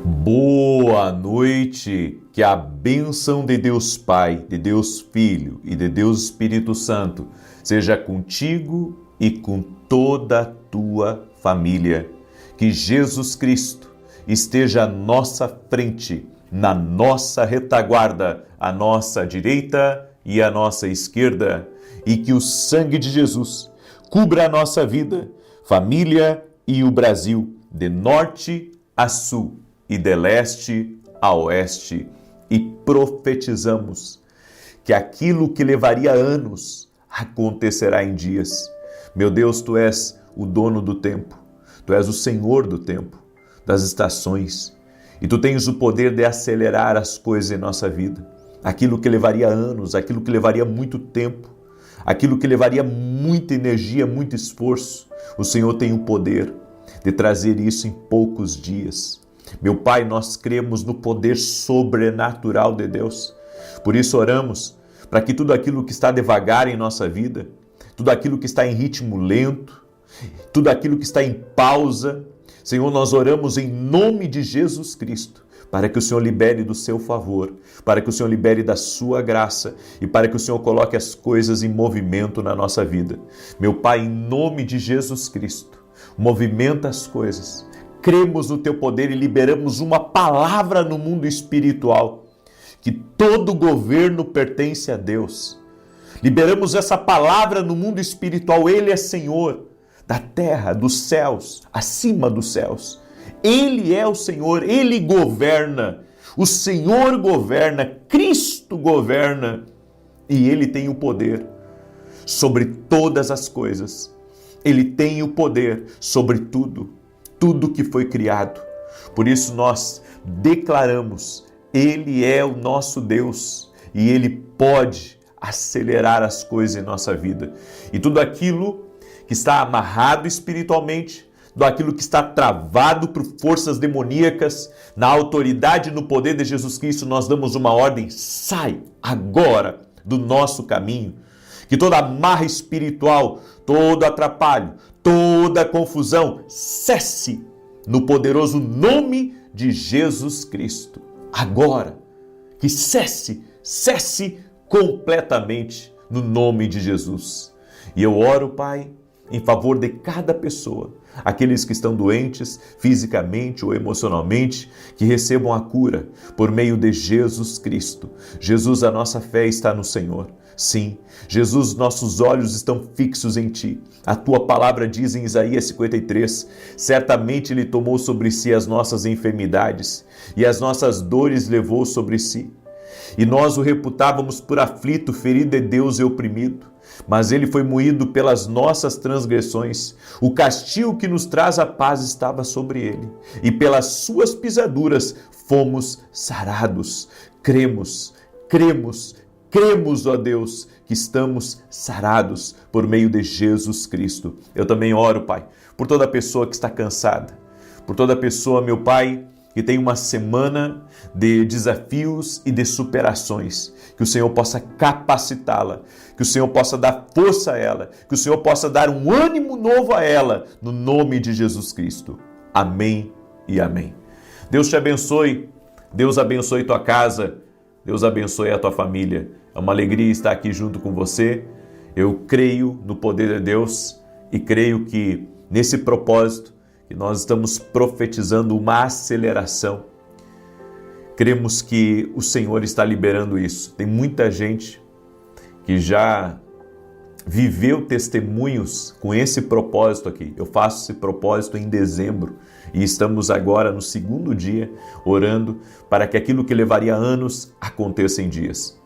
Boa noite, que a bênção de Deus Pai, de Deus Filho e de Deus Espírito Santo seja contigo e com toda a tua família. Que Jesus Cristo esteja à nossa frente, na nossa retaguarda, à nossa direita e à nossa esquerda, e que o sangue de Jesus cubra a nossa vida, família e o Brasil, de norte a sul e de leste a oeste, e profetizamos que aquilo que levaria anos acontecerá em dias. Meu Deus, Tu és o dono do tempo, Tu és o Senhor do tempo, das estações, e Tu tens o poder de acelerar as coisas em nossa vida. Aquilo que levaria anos, aquilo que levaria muito tempo, aquilo que levaria muita energia, muito esforço, o Senhor tem o poder de trazer isso em poucos dias. Meu Pai, nós cremos no poder sobrenatural de Deus. Por isso oramos para que tudo aquilo que está devagar em nossa vida, tudo aquilo que está em ritmo lento, tudo aquilo que está em pausa, Senhor, nós oramos em nome de Jesus Cristo, para que o Senhor libere do seu favor, para que o Senhor libere da sua graça e para que o Senhor coloque as coisas em movimento na nossa vida. Meu Pai, em nome de Jesus Cristo, movimenta as coisas. Cremos no Teu poder e liberamos uma palavra no mundo espiritual, que todo governo pertence a Deus. Liberamos essa palavra no mundo espiritual. Ele é Senhor da terra, dos céus, acima dos céus. Ele é o Senhor, Ele governa. O Senhor governa, Cristo governa. E Ele tem o poder sobre todas as coisas. Ele tem o poder sobre tudo. Tudo que foi criado. Por isso nós declaramos, Ele é o nosso Deus e Ele pode acelerar as coisas em nossa vida. E tudo aquilo que está amarrado espiritualmente, tudo aquilo que está travado por forças demoníacas, na autoridade e no poder de Jesus Cristo, nós damos uma ordem: sai agora do nosso caminho. Que toda amarra espiritual, todo atrapalho, toda confusão cesse no poderoso nome de Jesus Cristo. Agora, que cesse completamente no nome de Jesus. E eu oro, Pai, em favor de cada pessoa, aqueles que estão doentes fisicamente ou emocionalmente, que recebam a cura por meio de Jesus Cristo. Jesus, a nossa fé está no Senhor. Sim, Jesus, nossos olhos estão fixos em Ti. A Tua palavra diz em Isaías 53, certamente Ele tomou sobre si as nossas enfermidades e as nossas dores levou sobre si. E nós o reputávamos por aflito, ferido de Deus e oprimido. Mas Ele foi moído pelas nossas transgressões. O castigo que nos traz a paz estava sobre Ele. E pelas suas pisaduras fomos sarados. Cremos, ó Deus, que estamos sarados por meio de Jesus Cristo. Eu também oro, Pai, por toda pessoa que está cansada, por toda pessoa, meu Pai, que tem uma semana de desafios e de superações, que o Senhor possa capacitá-la, que o Senhor possa dar força a ela, que o Senhor possa dar um ânimo novo a ela, no nome de Jesus Cristo. Amém e amém. Deus te abençoe, Deus abençoe tua casa, Deus abençoe a tua família. É uma alegria estar aqui junto com você. Eu creio no poder de Deus e creio que nesse propósito que nós estamos profetizando uma aceleração. Cremos que o Senhor está liberando isso. Tem muita gente que já viveu testemunhos com esse propósito aqui. Eu faço esse propósito em dezembro e estamos agora no segundo dia orando para que aquilo que levaria anos aconteça em dias.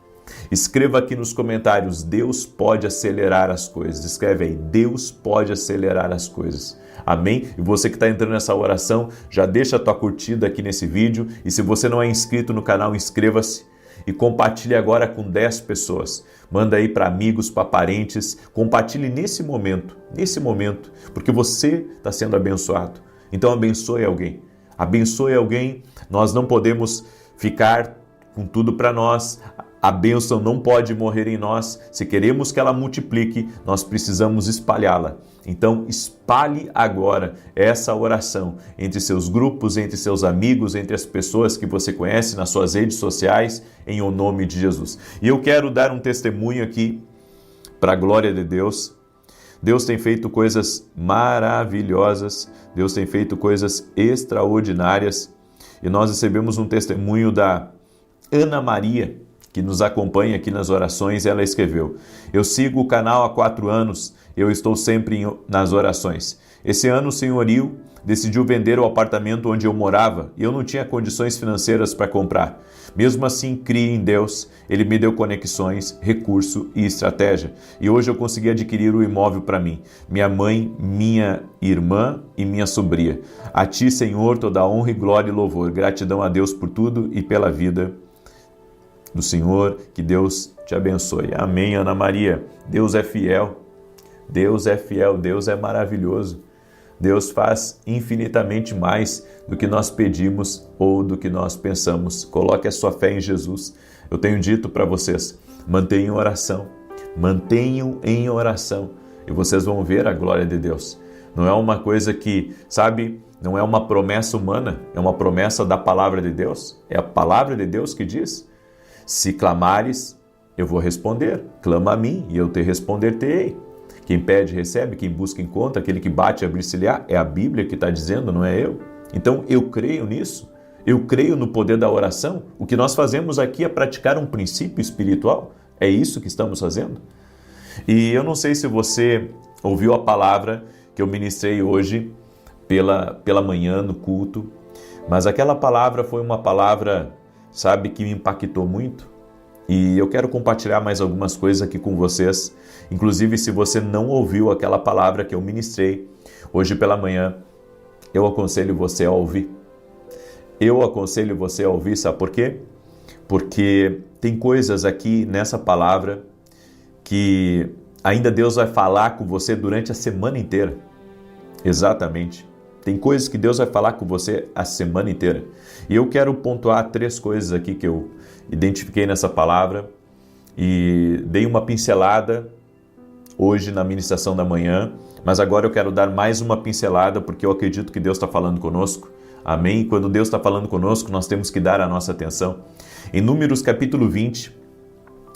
Escreva aqui nos comentários: Deus pode acelerar as coisas. Escreve aí: Deus pode acelerar as coisas. Amém? E você que está entrando nessa oração, já deixa a tua curtida aqui nesse vídeo. E se você não é inscrito no canal, inscreva-se e compartilhe agora com 10 pessoas. Manda aí para amigos, para parentes. Compartilhe nesse momento, porque você está sendo abençoado. Então abençoe alguém. Abençoe alguém. Nós não podemos ficar com tudo para nós. A bênção não pode morrer em nós. Se queremos que ela multiplique, nós precisamos espalhá-la. Então, espalhe agora essa oração entre seus grupos, entre seus amigos, entre as pessoas que você conhece nas suas redes sociais, em o nome de Jesus. E eu quero dar um testemunho aqui para a glória de Deus. Deus tem feito coisas maravilhosas, Deus tem feito coisas extraordinárias. E nós recebemos um testemunho da Ana Maria, que nos acompanha aqui nas orações. Ela escreveu: eu sigo o canal há 4 anos, eu estou sempre nas orações. Esse ano o senhorio decidiu vender o apartamento onde eu morava e eu não tinha condições financeiras para comprar. Mesmo assim, criei em Deus, Ele me deu conexões, recurso e estratégia. E hoje eu consegui adquirir o imóvel para mim, minha mãe, minha irmã e minha sobrinha. A Ti, Senhor, toda honra e glória e louvor. Gratidão a Deus por tudo e pela vida do Senhor, que Deus te abençoe. Amém, Ana Maria. Deus é fiel, Deus é fiel, Deus é maravilhoso. Deus faz infinitamente mais do que nós pedimos ou do que nós pensamos. Coloque a sua fé em Jesus. Eu tenho dito para vocês, mantenham em oração e vocês vão ver a glória de Deus. Não é uma coisa que, sabe, não é uma promessa humana, é uma promessa da palavra de Deus. É a palavra de Deus que diz: se clamares, eu vou responder. Clama a mim e eu te responder-te-ei. Quem pede, recebe. Quem busca, encontra. Aquele que bate, abrir-se-lhe-á. É a Bíblia que está dizendo, não é eu. Então, eu creio nisso. Eu creio no poder da oração. O que nós fazemos aqui é praticar um princípio espiritual. É isso que estamos fazendo. E eu não sei se você ouviu a palavra que eu ministrei hoje pela manhã no culto, mas aquela palavra foi uma palavra, sabe, que me impactou muito. E eu quero compartilhar mais algumas coisas aqui com vocês. Inclusive, se você não ouviu aquela palavra que eu ministrei hoje pela manhã, eu aconselho você a ouvir. Eu aconselho você a ouvir, sabe por quê? Porque tem coisas aqui nessa palavra que ainda Deus vai falar com você durante a semana inteira. Exatamente. Tem coisas que Deus vai falar com você a semana inteira. E eu quero pontuar 3 coisas aqui que eu identifiquei nessa palavra e dei uma pincelada hoje na ministração da manhã, mas agora eu quero dar mais uma pincelada porque eu acredito que Deus está falando conosco. Amém? E quando Deus está falando conosco, nós temos que dar a nossa atenção. Em Números capítulo 20,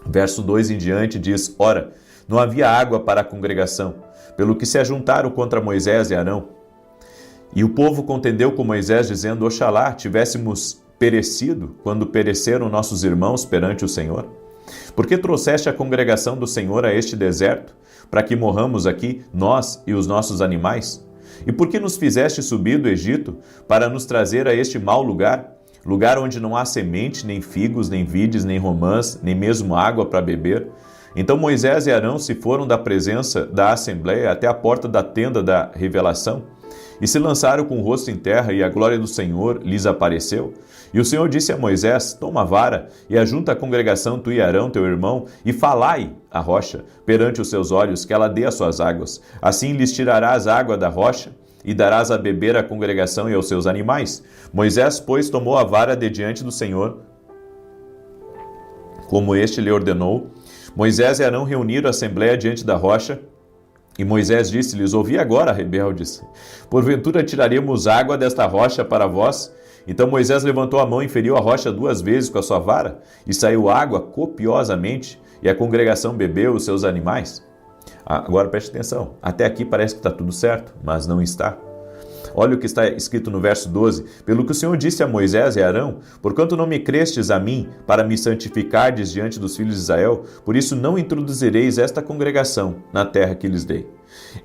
verso 2 em diante, diz: ora, não havia água para a congregação, pelo que se ajuntaram contra Moisés e Arão. E o povo contendeu com Moisés, dizendo: oxalá tivéssemos perecido quando pereceram nossos irmãos perante o Senhor. Por que trouxeste a congregação do Senhor a este deserto, para que morramos aqui, nós e os nossos animais? E por que nos fizeste subir do Egito, para nos trazer a este mau lugar, lugar onde não há semente, nem figos, nem vides, nem romãs, nem mesmo água para beber? Então Moisés e Arão se foram da presença da assembleia até a porta da tenda da revelação, e se lançaram com o rosto em terra, e a glória do Senhor lhes apareceu. E o Senhor disse a Moisés: toma a vara, e ajunta a congregação, tu e Arão, teu irmão, e falai à rocha perante os seus olhos, que ela dê as suas águas. Assim lhes tirarás água da rocha, e darás a beber à congregação e aos seus animais. Moisés, pois, tomou a vara de diante do Senhor, como este lhe ordenou. Moisés e Arão reuniram a assembleia diante da rocha, e Moisés disse-lhes: ouvi agora, rebeldes, porventura tiraremos água desta rocha para vós? Então Moisés levantou a mão e feriu a rocha 2 vezes com a sua vara, e saiu água copiosamente, e a congregação bebeu os seus animais. Agora preste atenção, até aqui parece que está tudo certo, mas não está. Olha o que está escrito no verso 12. Pelo que o Senhor disse a Moisés e a Arão: porquanto não me crestes a mim, para me santificardes diante dos filhos de Israel, por isso não introduzireis esta congregação na terra que lhes dei.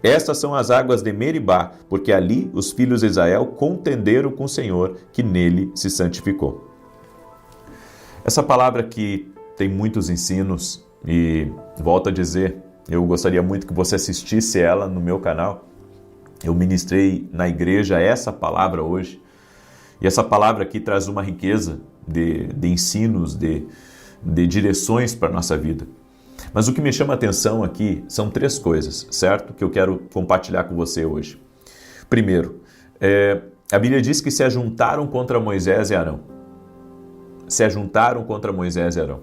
Estas são as águas de Meribá, porque ali os filhos de Israel contenderam com o Senhor, que nele se santificou. Essa palavra aqui tem muitos ensinos e, volto a dizer, eu gostaria muito que você assistisse ela no meu canal. Eu ministrei na igreja essa palavra hoje, e essa palavra aqui traz uma riqueza de ensinos, de direções para a nossa vida. Mas o que me chama a atenção aqui são 3 coisas, certo? Que eu quero compartilhar com você hoje. Primeiro, a Bíblia diz que se ajuntaram contra Moisés e Arão. Se ajuntaram contra Moisés e Arão.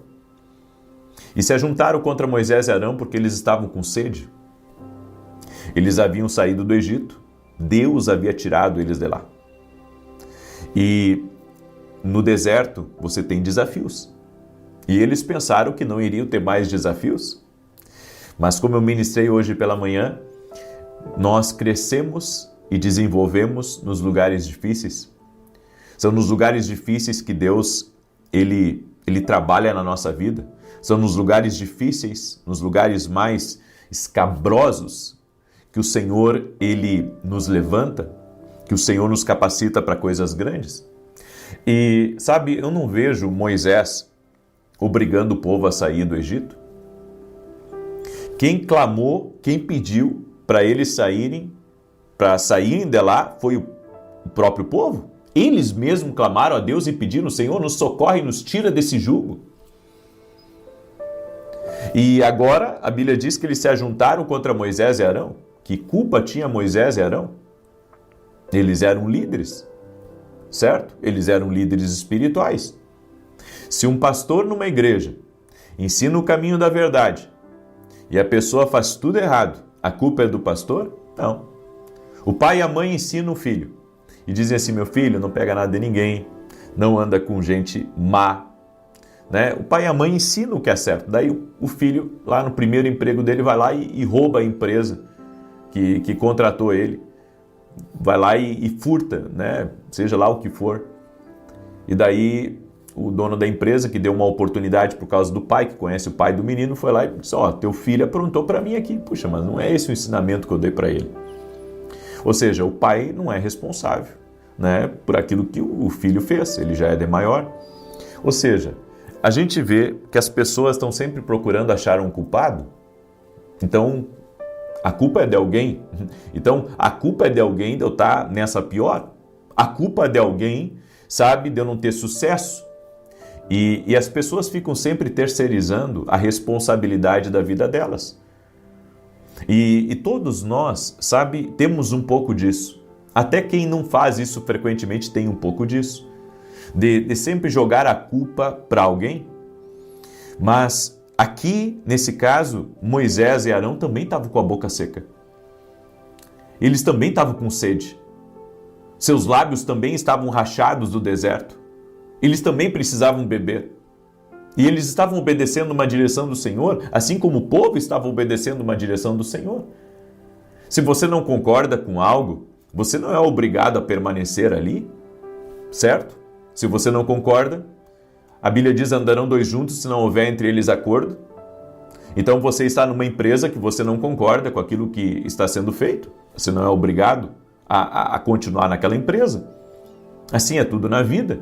E se ajuntaram contra Moisés e Arão porque eles estavam com sede. Eles haviam saído do Egito, Deus havia tirado eles de lá. E no deserto você tem desafios. E eles pensaram que não iriam ter mais desafios. Mas como eu ministrei hoje pela manhã, nós crescemos e desenvolvemos nos lugares difíceis. São nos lugares difíceis que Deus, Ele trabalha na nossa vida. São nos lugares difíceis, nos lugares mais escabrosos, que o Senhor, Ele nos levanta, que o Senhor nos capacita para coisas grandes. E, sabe, eu não vejo Moisés obrigando o povo a sair do Egito. Quem clamou, quem pediu para eles saírem de lá, foi o próprio povo. Eles mesmos clamaram a Deus e pediram: Senhor, nos socorre e nos tira desse jugo. E agora a Bíblia diz que eles se ajuntaram contra Moisés e Arão. Que culpa tinha Moisés e Arão? Eles eram líderes, certo? Eles eram líderes espirituais. Se um pastor numa igreja ensina o caminho da verdade e a pessoa faz tudo errado, a culpa é do pastor? Não. O pai e a mãe ensinam o filho e dizem assim: meu filho, não pega nada de ninguém, não anda com gente má. Né? O pai e a mãe ensinam o que é certo. Daí o filho, lá no primeiro emprego dele, vai lá e rouba a empresa que contratou ele. Vai lá e furta, né? Seja lá o que for. E daí o dono da empresa, que deu uma oportunidade por causa do pai, que conhece o pai do menino, foi lá e disse: ó, teu filho aprontou para mim aqui. Puxa, mas não é esse o ensinamento que eu dei para ele. Ou seja, o pai não é responsável, né, por aquilo que o filho fez. Ele já é de maior. Ou seja, a gente vê que as pessoas estão sempre procurando achar um culpado. Então, a culpa é de alguém. Então, a culpa é de alguém de eu estar nessa pior. A culpa é de alguém, sabe, de eu não ter sucesso. E as pessoas ficam sempre terceirizando a responsabilidade da vida delas. E todos nós, sabe, temos um pouco disso. Até quem não faz isso frequentemente tem um pouco disso. De sempre jogar a culpa para alguém. Mas aqui, nesse caso, Moisés e Arão também estavam com a boca seca. Eles também estavam com sede. Seus lábios também estavam rachados do deserto. Eles também precisavam beber. E eles estavam obedecendo uma direção do Senhor, assim como o povo estava obedecendo uma direção do Senhor. Se você não concorda com algo, você não é obrigado a permanecer ali, certo? Se você não concorda, a Bíblia diz: andarão dois juntos se não houver entre eles acordo. Então você está numa empresa que você não concorda com aquilo que está sendo feito. Você não é obrigado a continuar naquela empresa. Assim é tudo na vida.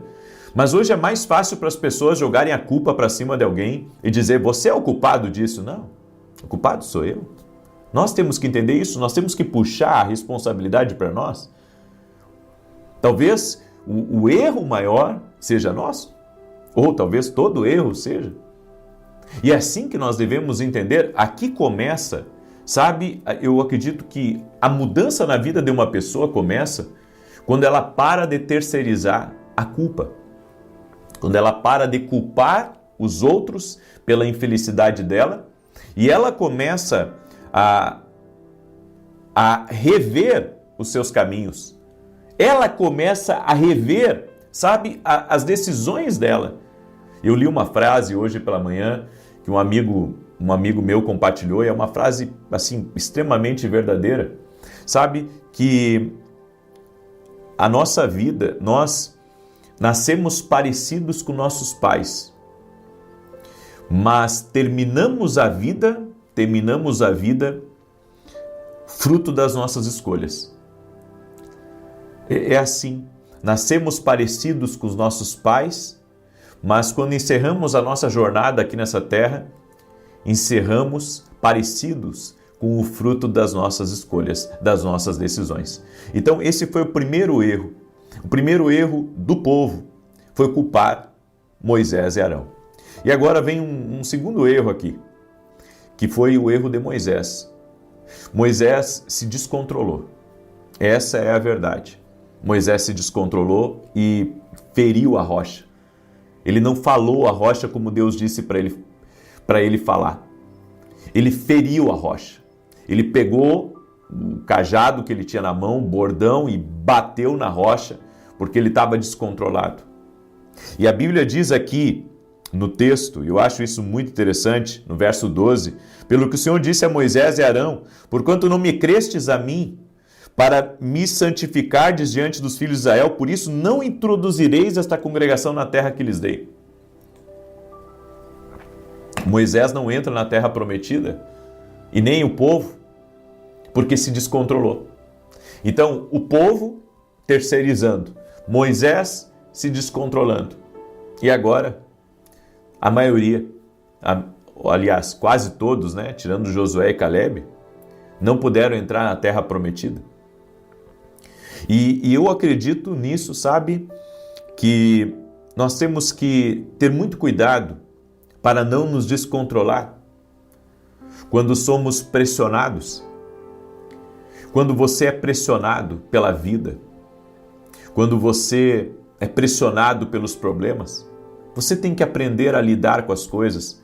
Mas hoje é mais fácil para as pessoas jogarem a culpa para cima de alguém e dizer: você é o culpado disso. Não, o culpado sou eu. Nós temos que entender isso, nós temos que puxar a responsabilidade para nós. Talvez o erro maior seja nosso, ou talvez todo erro seja. E é assim que nós devemos entender. Aqui começa, sabe, eu acredito que a mudança na vida de uma pessoa começa quando ela para de terceirizar a culpa. Quando ela para de culpar os outros pela infelicidade dela e ela começa a rever os seus caminhos. Ela começa a rever, sabe, as decisões dela. Eu li uma frase hoje pela manhã que um amigo meu compartilhou e é uma frase assim extremamente verdadeira. Sabe que a nossa vida, nós nascemos parecidos com nossos pais, mas terminamos a vida fruto das nossas escolhas. É assim, nascemos parecidos com os nossos pais, mas quando encerramos a nossa jornada aqui nessa terra, encerramos parecidos com o fruto das nossas escolhas, das nossas decisões. Então esse foi o primeiro erro. O primeiro erro do povo foi culpar Moisés e Arão. E agora vem um segundo erro aqui, que foi o erro de Moisés. Moisés se descontrolou. Essa é a verdade. Moisés se descontrolou e feriu a rocha. Ele não falou a rocha como Deus disse para ele. para ele falar. Ele feriu a rocha. Ele pegou o cajado que ele tinha na mão, o bordão, e bateu na rocha, porque ele estava descontrolado. E a Bíblia diz aqui no texto, e eu acho isso muito interessante, no verso 12, pelo que o Senhor disse a Moisés e Arão, porquanto não me crestes a mim, para me santificardes diante dos filhos de Israel, por isso não introduzireis esta congregação na terra que lhes dei. Moisés não entra na terra prometida, e nem o povo, porque se descontrolou. Então, o povo terceirizando, Moisés se descontrolando. E agora, a maioria, aliás, quase todos, né, tirando Josué e Caleb, não puderam entrar na terra prometida. E eu acredito nisso, sabe, que nós temos que ter muito cuidado para não nos descontrolar quando somos pressionados. Quando você é pressionado pela vida, quando você é pressionado pelos problemas, você tem que aprender a lidar com as coisas.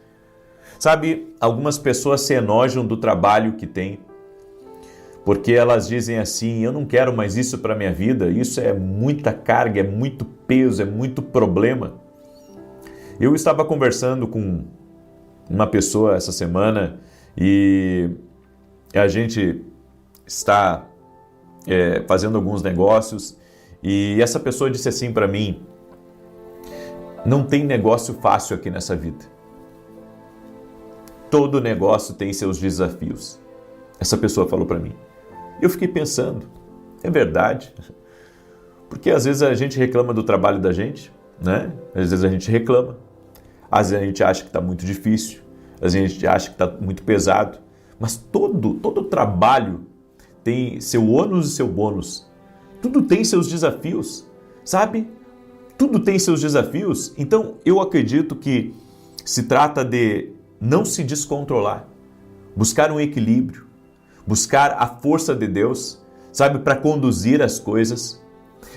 Sabe, algumas pessoas se enojam do trabalho que têm, porque elas dizem assim, eu não quero mais isso para a minha vida, isso é muita carga, é muito peso, é muito problema. Eu estava conversando com uma pessoa essa semana e a gente está fazendo alguns negócios e essa pessoa disse assim para mim, não tem negócio fácil aqui nessa vida. Todo negócio tem seus desafios. Essa pessoa falou para mim. Eu fiquei pensando, é verdade. Porque às vezes a gente reclama do trabalho da gente, né? Às vezes a gente reclama. Às vezes a gente acha que está muito difícil. Às vezes a gente acha que está muito pesado. Mas todo trabalho tem seu ônus e seu bônus. Tudo tem seus desafios, sabe? Tudo tem seus desafios. Então eu acredito que se trata de não se descontrolar, buscar um equilíbrio, buscar a força de Deus, sabe, para conduzir as coisas,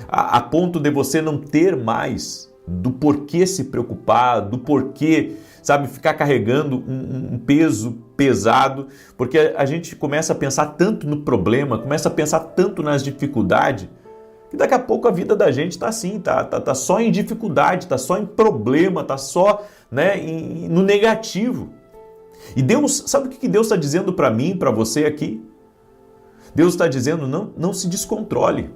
a ponto de você não ter mais do porquê se preocupar, do porquê, sabe, ficar carregando um peso pesado, porque a gente começa a pensar tanto no problema, começa a pensar tanto nas dificuldades, que daqui a pouco a vida da gente está assim, tá só em dificuldade, tá só em problema, tá só, né, no negativo. E Deus, sabe o que Deus está dizendo para mim, para você aqui? Deus está dizendo, não se descontrole.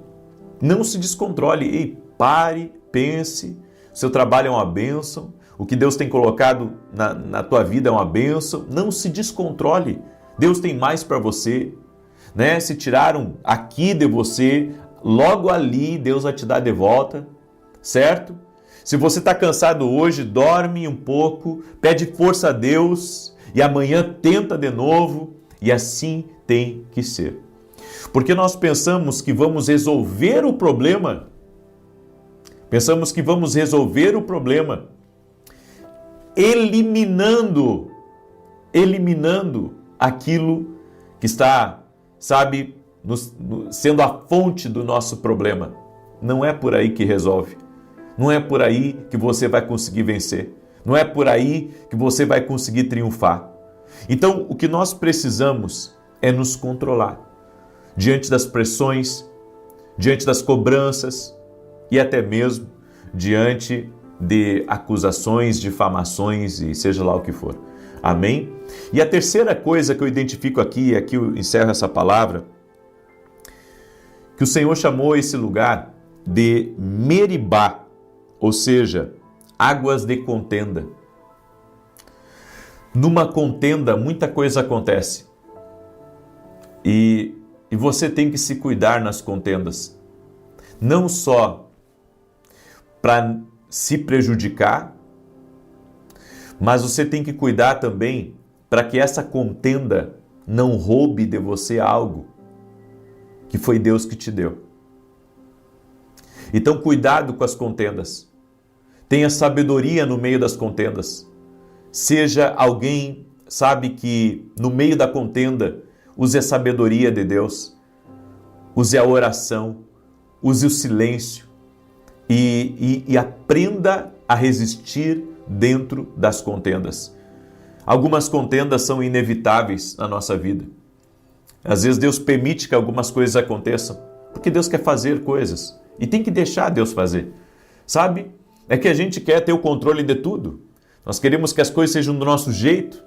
Não se descontrole. Ei, pare, pense. Seu trabalho é uma bênção. O que Deus tem colocado na tua vida é uma bênção. Não se descontrole. Deus tem mais para você. Né? Se tiraram aqui de você, logo ali Deus vai te dar de volta. Certo? Se você está cansado hoje, dorme um pouco, pede força a Deus e amanhã tenta de novo. E assim tem que ser. Porque nós pensamos que vamos resolver o problema. Pensamos que vamos resolver o problema eliminando aquilo que está, sabe, sendo a fonte do nosso problema. Não é por aí que resolve. Não é por aí que você vai conseguir vencer. Não é por aí que você vai conseguir triunfar. Então, o que nós precisamos é nos controlar diante das pressões, diante das cobranças e até mesmo diante de acusações, difamações e seja lá o que for. Amém? E a terceira coisa que eu identifico aqui, e aqui eu encerro essa palavra, que o Senhor chamou esse lugar de Meribá, ou seja, águas de contenda. Numa contenda, muita coisa acontece. E você tem que se cuidar nas contendas. Não só para se prejudicar, mas você tem que cuidar também para que essa contenda não roube de você algo que foi Deus que te deu. Então, cuidado com as contendas. Tenha sabedoria no meio das contendas. Seja alguém, sabe, que no meio da contenda use a sabedoria de Deus, use a oração, use o silêncio e aprenda a resistir dentro das contendas. Algumas contendas são inevitáveis na nossa vida. Às vezes Deus permite que algumas coisas aconteçam, porque Deus quer fazer coisas e tem que deixar Deus fazer. Sabe? É que a gente quer ter o controle de tudo. Nós queremos que as coisas sejam do nosso jeito.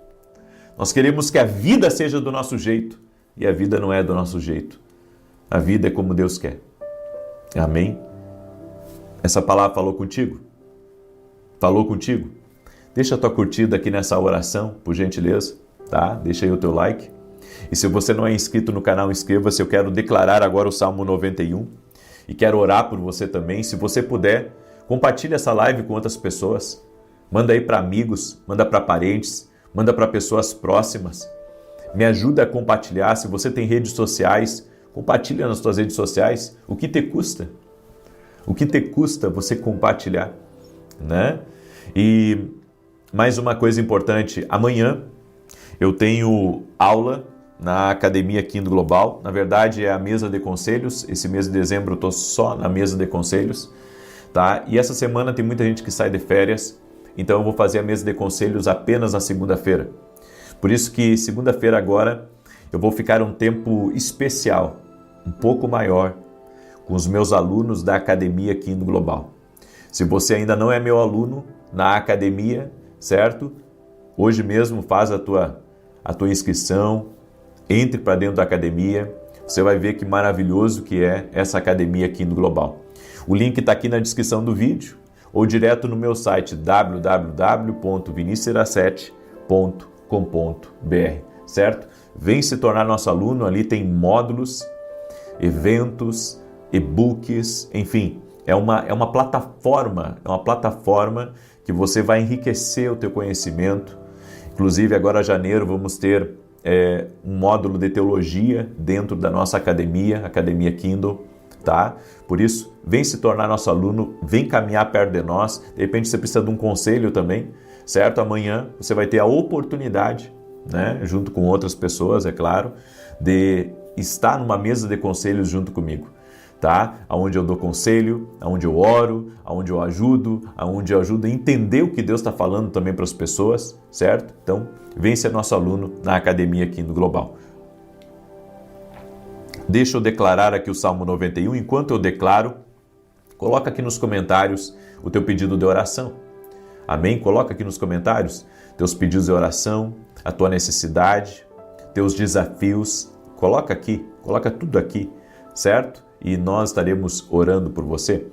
Nós queremos que a vida seja do nosso jeito. E a vida não é do nosso jeito. A vida é como Deus quer. Amém? Essa palavra falou contigo? Falou contigo? Deixa a tua curtida aqui nessa oração, por gentileza, tá? Deixa aí o teu like. E se você não é inscrito no canal, inscreva-se. Eu quero declarar agora o Salmo 91 e quero orar por você também. Se você puder, compartilhe essa live com outras pessoas. Manda aí para amigos, manda para parentes, manda para pessoas próximas. Me ajuda a compartilhar. Se você tem redes sociais, compartilha nas suas redes sociais. O que te custa? O que te custa você compartilhar, né? E mais uma coisa importante, amanhã eu tenho aula na Academia Kindle Global. Na verdade é a mesa de conselhos. Esse mês de dezembro eu estou só na mesa de conselhos, tá? E essa semana tem muita gente que sai de férias, então eu vou fazer a mesa de conselhos apenas na segunda-feira. Por isso que segunda-feira agora eu vou ficar um tempo especial, um pouco maior, com os meus alunos da Academia Kindle Global. Se você ainda não é meu aluno na academia, certo? Hoje mesmo faz a tua inscrição, entre para dentro da academia, você vai ver que maravilhoso que é essa Academia Kindle Global. O link está aqui na descrição do vídeo ou direto no meu site www.vinicius17.com.br, certo? Vem se tornar nosso aluno, ali tem módulos, eventos, e-books, enfim, é uma plataforma que você vai enriquecer o teu conhecimento. Inclusive agora em janeiro vamos ter um módulo de teologia dentro da nossa academia, Academia Kindle, tá? Por isso, vem se tornar nosso aluno, vem caminhar perto de nós. De repente você precisa de um conselho também, certo? Amanhã você vai ter a oportunidade, né, junto com outras pessoas, é claro, de estar numa mesa de conselhos junto comigo, tá? Onde eu dou conselho, onde eu oro, onde eu ajudo a entender o que Deus está falando também para as pessoas, certo? Então, vem ser nosso aluno na Academia Kindle Global. Deixa eu declarar aqui o Salmo 91. Enquanto eu declaro, coloca aqui nos comentários o teu pedido de oração. Amém? Coloca aqui nos comentários teus pedidos de oração, a tua necessidade, teus desafios. Coloca aqui, coloca tudo aqui, certo? E nós estaremos orando por você.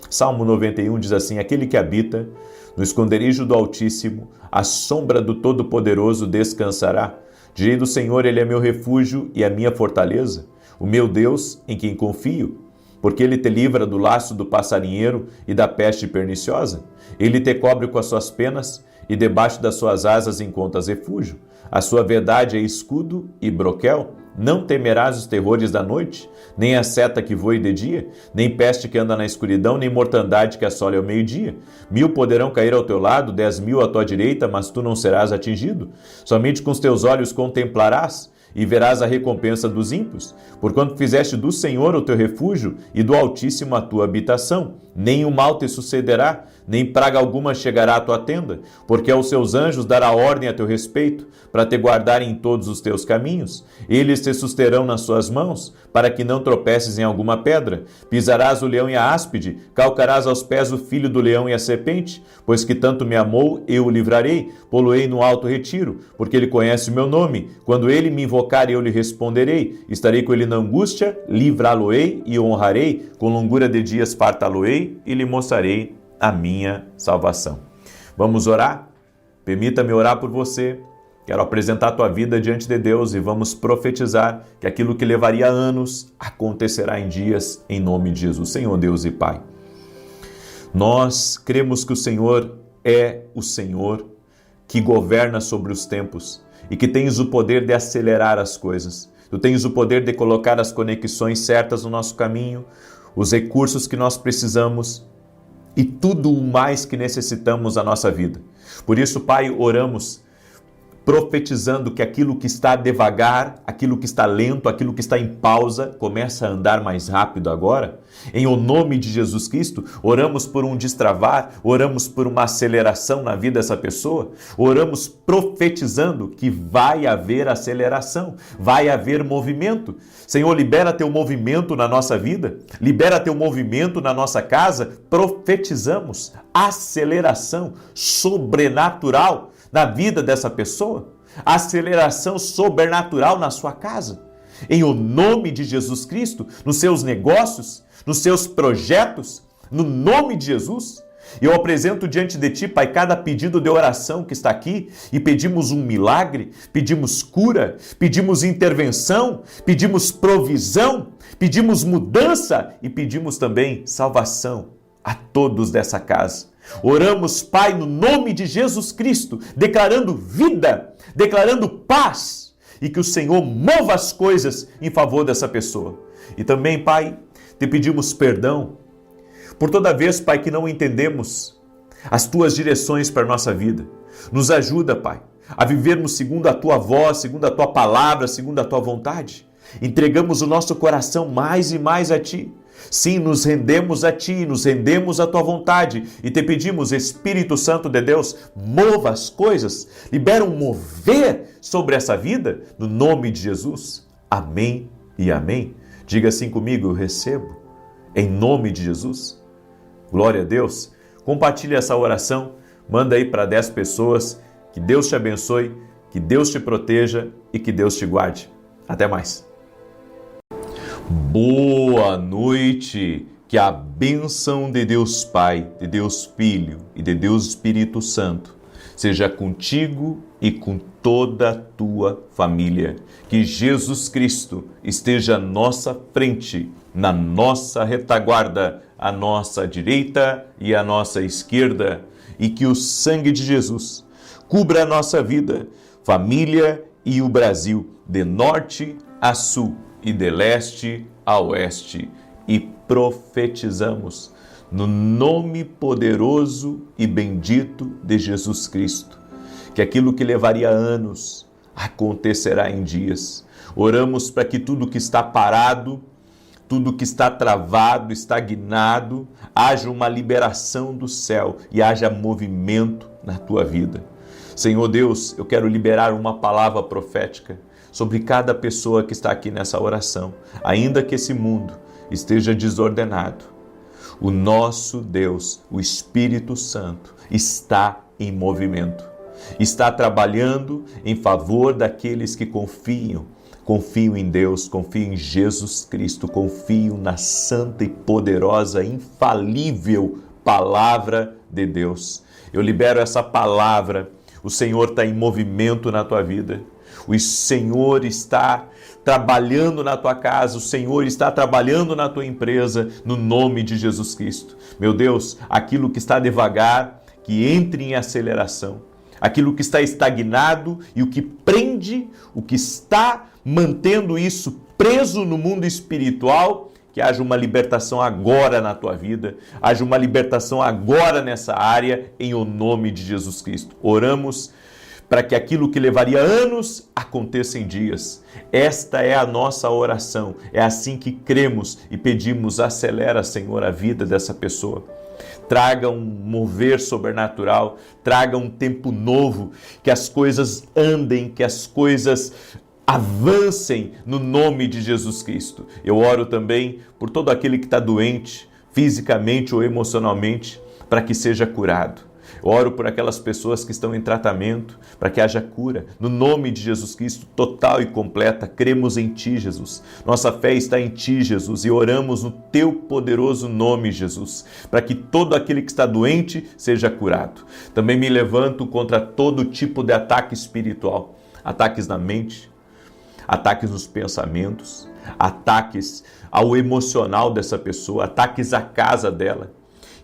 Salmo 91 diz assim: aquele que habita no esconderijo do Altíssimo, à sombra do Todo-Poderoso descansará. Direi do Senhor, Ele é meu refúgio e a minha fortaleza, o meu Deus em quem confio. Porque Ele te livra do laço do passarinheiro e da peste perniciosa. Ele te cobre com as suas penas e debaixo das suas asas encontras refúgio. A sua verdade é escudo e broquel. Não temerás os terrores da noite, nem a seta que voe de dia, nem peste que anda na escuridão, nem mortandade que assole ao meio-dia. 1000 poderão cair ao teu lado, 10.000 à tua direita, mas tu não serás atingido. Somente com os teus olhos contemplarás e verás a recompensa dos ímpios. Porquanto fizeste do Senhor o teu refúgio e do Altíssimo a tua habitação. Nem o mal te sucederá, nem praga alguma chegará à tua tenda, porque aos seus anjos dará ordem a teu respeito, para te guardarem em todos os teus caminhos. Eles te susterão nas suas mãos, para que não tropeces em alguma pedra. Pisarás o leão e a áspide, calcarás aos pés o filho do leão e a serpente. Pois que tanto me amou, eu o livrarei, pô-lo-ei no alto retiro, porque ele conhece o meu nome. Quando ele me invocar, eu lhe responderei. Estarei com ele na angústia, livrá-lo-ei e o honrarei. Com longura de dias fartá-lo-ei e lhe mostrarei a minha salvação. Vamos orar? Permita-me orar por você. Quero apresentar a tua vida diante de Deus e vamos profetizar que aquilo que levaria anos acontecerá em dias, em nome de Jesus. Senhor Deus e Pai, nós cremos que o Senhor é o Senhor que governa sobre os tempos e que tens o poder de acelerar as coisas. Tu tens o poder de colocar as conexões certas no nosso caminho, os recursos que nós precisamos e tudo o mais que necessitamos na nossa vida. Por isso, Pai, oramos profetizando que aquilo que está devagar, aquilo que está lento, aquilo que está em pausa, começa a andar mais rápido agora. Em o nome de Jesus Cristo, oramos por um destravar, oramos por uma aceleração na vida dessa pessoa, oramos profetizando que vai haver aceleração, vai haver movimento. Senhor, libera teu movimento na nossa vida, libera teu movimento na nossa casa, profetizamos aceleração sobrenatural na vida dessa pessoa, aceleração sobrenatural na sua casa. Em o nome de Jesus Cristo, nos seus negócios, nos seus projetos, no nome de Jesus, eu apresento diante de Ti, Pai, cada pedido de oração que está aqui e pedimos um milagre, pedimos cura, pedimos intervenção, pedimos provisão, pedimos mudança e pedimos também salvação a todos dessa casa. Oramos, Pai, no nome de Jesus Cristo, declarando vida, declarando paz e que o Senhor mova as coisas em favor dessa pessoa. E também, Pai, te pedimos perdão por toda vez, Pai, que não entendemos as Tuas direções para a nossa vida. Nos ajuda, Pai, a vivermos segundo a Tua voz, segundo a Tua palavra, segundo a Tua vontade. Entregamos o nosso coração mais e mais a Ti. Sim, nos rendemos a Ti, nos rendemos à Tua vontade e te pedimos, Espírito Santo de Deus, mova as coisas, libera um mover sobre essa vida, no nome de Jesus. Amém e amém. Diga assim comigo, eu recebo, em nome de Jesus. Glória a Deus. Compartilhe essa oração, manda aí para 10 pessoas, que Deus te abençoe, que Deus te proteja e que Deus te guarde. Até mais. Boa noite, que a bênção de Deus Pai, de Deus Filho e de Deus Espírito Santo seja contigo e com toda a tua família. Que Jesus Cristo esteja à nossa frente, na nossa retaguarda, à nossa direita e à nossa esquerda, e que o sangue de Jesus cubra a nossa vida, família e o Brasil, de norte a sul e de leste a oeste, e profetizamos no nome poderoso e bendito de Jesus Cristo, que aquilo que levaria anos acontecerá em dias. Oramos para que tudo que está parado, tudo que está travado, estagnado, haja uma liberação do céu e haja movimento na tua vida. Senhor Deus, eu quero liberar uma palavra profética sobre cada pessoa que está aqui nessa oração, ainda que esse mundo esteja desordenado. O nosso Deus, o Espírito Santo, está em movimento, está trabalhando em favor daqueles que confiam em Deus, confiam em Jesus Cristo, confiam na santa e poderosa, infalível palavra de Deus. Eu libero essa palavra, o Senhor está em movimento na tua vida. O Senhor está trabalhando na tua casa, o Senhor está trabalhando na tua empresa, no nome de Jesus Cristo. Meu Deus, aquilo que está devagar, que entre em aceleração. Aquilo que está estagnado e o que prende, o que está mantendo isso preso no mundo espiritual, que haja uma libertação agora na tua vida, haja uma libertação agora nessa área, em o nome de Jesus Cristo. Oramos para que aquilo que levaria anos aconteça em dias. Esta é a nossa oração, é assim que cremos e pedimos, acelera, Senhor, a vida dessa pessoa. Traga um mover sobrenatural, traga um tempo novo, que as coisas andem, que as coisas avancem no nome de Jesus Cristo. Eu oro também por todo aquele que está doente, fisicamente ou emocionalmente, para que seja curado. Oro por aquelas pessoas que estão em tratamento, para que haja cura. No nome de Jesus Cristo, total e completa, cremos em Ti, Jesus. Nossa fé está em Ti, Jesus, e oramos no Teu poderoso nome, Jesus, para que todo aquele que está doente seja curado. Também me levanto contra todo tipo de ataque espiritual, ataques na mente, ataques nos pensamentos, ataques ao emocional dessa pessoa, ataques à casa dela.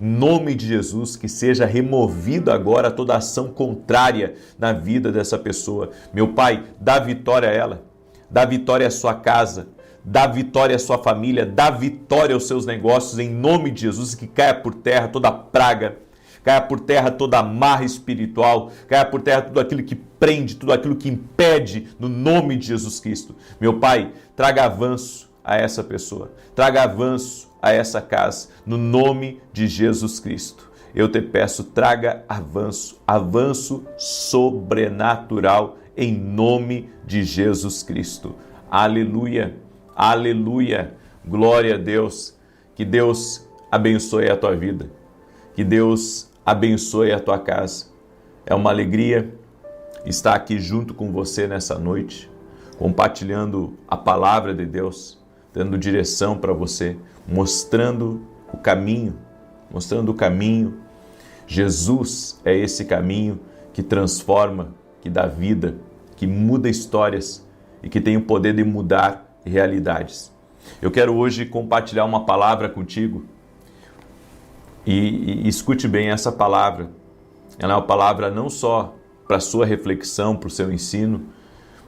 Em nome de Jesus, que seja removido agora toda ação contrária na vida dessa pessoa. Meu Pai, dá vitória a ela, dá vitória à sua casa, dá vitória à sua família, dá vitória aos seus negócios, em nome de Jesus, que caia por terra toda praga, caia por terra toda amarra espiritual, caia por terra tudo aquilo que prende, tudo aquilo que impede, no nome de Jesus Cristo. Meu Pai, traga avanço a essa pessoa, traga avanço a essa casa, no nome de Jesus Cristo. Eu te peço, traga avanço, avanço sobrenatural, em nome de Jesus Cristo. Aleluia, aleluia, glória a Deus. Que Deus abençoe a tua vida, que Deus abençoe a tua casa. É uma alegria estar aqui junto com você nessa noite, compartilhando a palavra de Deus, dando direção para você, mostrando o caminho, Jesus é esse caminho que transforma, que dá vida, que muda histórias e que tem o poder de mudar realidades. Eu quero hoje compartilhar uma palavra contigo e escute bem essa palavra. Ela é uma palavra não só para a sua reflexão, para o seu ensino,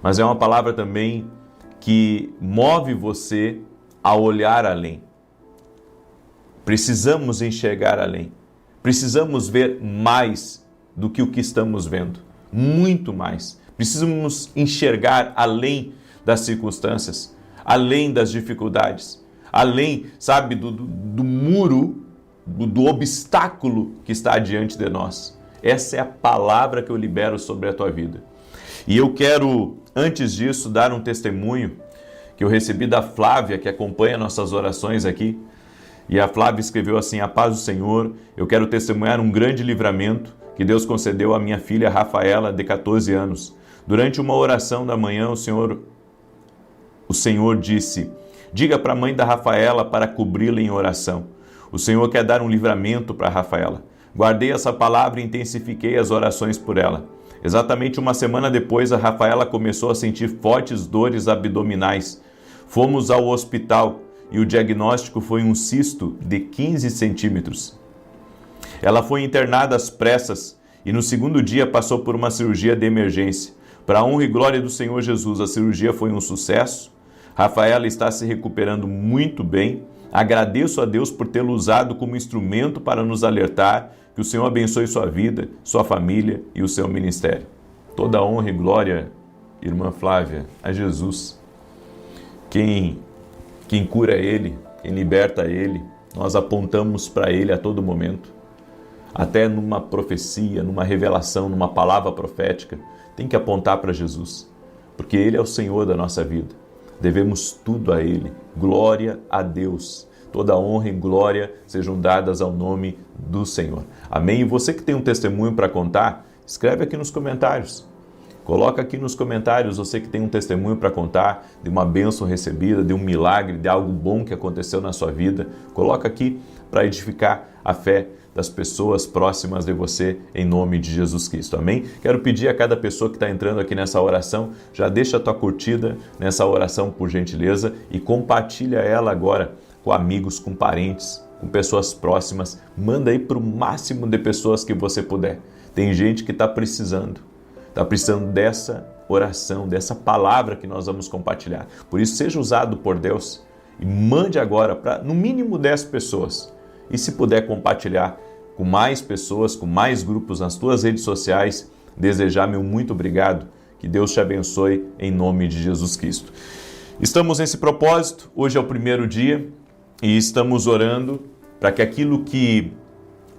mas é uma palavra também que move você a olhar além. Precisamos enxergar além. Precisamos ver mais do que o que estamos vendo. Muito mais. Precisamos enxergar além das circunstâncias, além das dificuldades, além, sabe, do muro, do obstáculo que está diante de nós. Essa é a palavra que eu libero sobre a tua vida. E eu quero, antes disso, dar um testemunho que eu recebi da Flávia, que acompanha nossas orações aqui. E a Flávia escreveu assim: a paz do Senhor, eu quero testemunhar um grande livramento que Deus concedeu à minha filha Rafaela, de 14 anos. Durante uma oração da manhã, o Senhor disse: diga para a mãe da Rafaela para cobri-la em oração. O Senhor quer dar um livramento para Rafaela. Guardei essa palavra e intensifiquei as orações por ela. Exatamente uma semana depois, a Rafaela começou a sentir fortes dores abdominais. Fomos ao hospital e o diagnóstico foi um cisto de 15 centímetros. Ela foi internada às pressas e no segundo dia passou por uma cirurgia de emergência. Para a honra e glória do Senhor Jesus, a cirurgia foi um sucesso. Rafaela está se recuperando muito bem. Agradeço a Deus por tê-lo usado como instrumento para nos alertar. Que o Senhor abençoe sua vida, sua família e o seu ministério. Toda a honra e glória, irmã Flávia, a Jesus. Quem cura Ele, quem liberta Ele, nós apontamos para Ele a todo momento. Até numa profecia, numa revelação, numa palavra profética, tem que apontar para Jesus, porque Ele é o Senhor da nossa vida. Devemos tudo a Ele. Glória a Deus. Toda honra e glória sejam dadas ao nome do Senhor. Amém? E você que tem um testemunho para contar, escreve aqui nos comentários. Coloca aqui nos comentários você que tem um testemunho para contar de uma bênção recebida, de um milagre, de algo bom que aconteceu na sua vida. Coloca aqui para edificar a fé das pessoas próximas de você, em nome de Jesus Cristo. Amém? Quero pedir a cada pessoa que está entrando aqui nessa oração, já deixa a tua curtida nessa oração, por gentileza, e compartilha ela agora com amigos, com parentes, com pessoas próximas. Manda aí para o máximo de pessoas que você puder. Tem gente que está precisando dessa oração, dessa palavra que nós vamos compartilhar. Por isso, seja usado por Deus e mande agora para no mínimo 10 pessoas. E se puder compartilhar com mais pessoas, com mais grupos nas tuas redes sociais, desejar meu muito obrigado. Que Deus te abençoe em nome de Jesus Cristo. Estamos nesse propósito, hoje é o primeiro dia e estamos orando para que aquilo que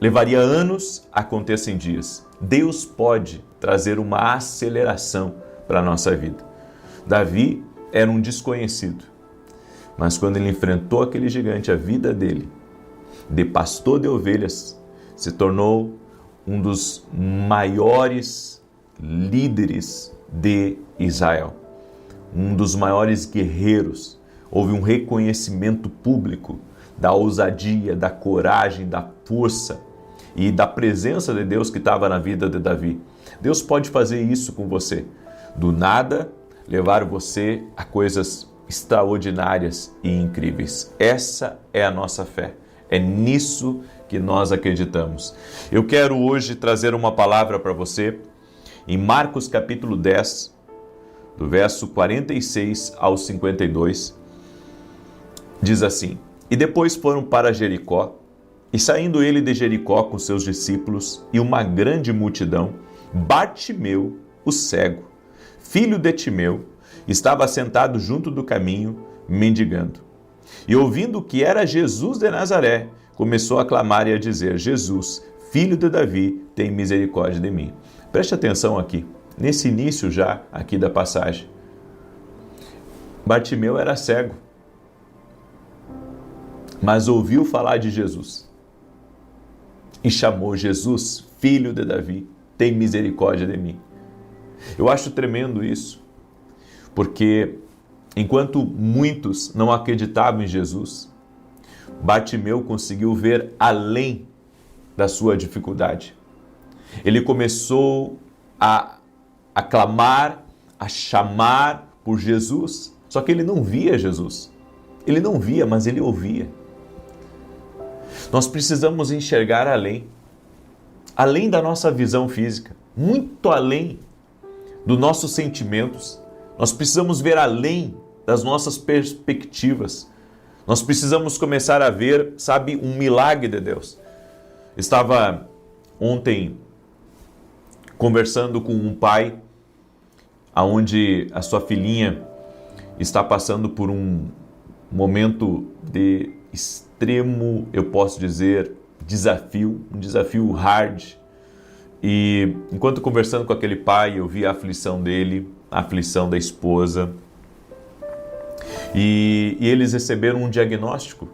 levaria anos aconteça em dias. Deus pode trazer uma aceleração para a nossa vida. Davi era um desconhecido, mas quando ele enfrentou aquele gigante, a vida dele, de pastor de ovelhas, se tornou um dos maiores líderes de Israel, um dos maiores guerreiros. Houve um reconhecimento público da ousadia, da coragem, da força e da presença de Deus que estava na vida de Davi. Deus pode fazer isso com você. Do nada, levar você a coisas extraordinárias e incríveis. Essa é a nossa fé. É nisso que nós acreditamos. Eu quero hoje trazer uma palavra para você em Marcos capítulo 10, do verso 46 ao 52. Diz assim: E depois foram para Jericó. E saindo ele de Jericó com seus discípulos e uma grande multidão, Bartimeu, o cego, filho de Timeu, estava sentado junto do caminho, mendigando. E ouvindo que era Jesus de Nazaré, começou a clamar e a dizer: Jesus, filho de Davi, tem misericórdia de mim. Preste atenção aqui, nesse início já aqui da passagem. Bartimeu era cego, mas ouviu falar de Jesus e chamou: Jesus, filho de Davi, tem misericórdia de mim. Eu acho tremendo isso, porque enquanto muitos não acreditavam em Jesus, Bartimeu conseguiu ver além da sua dificuldade. Ele começou a clamar, a chamar por Jesus, só que ele não via Jesus. Ele não via, mas ele ouvia. Nós precisamos enxergar além da nossa visão física, muito além dos nossos sentimentos. Nós precisamos ver além das nossas perspectivas. Nós precisamos começar a ver, sabe, um milagre de Deus. Estava ontem conversando com um pai, onde a sua filhinha está passando por um momento de extremo, eu posso dizer, um desafio hard. E enquanto conversando com aquele pai, eu vi a aflição dele, a aflição da esposa. E eles receberam um diagnóstico.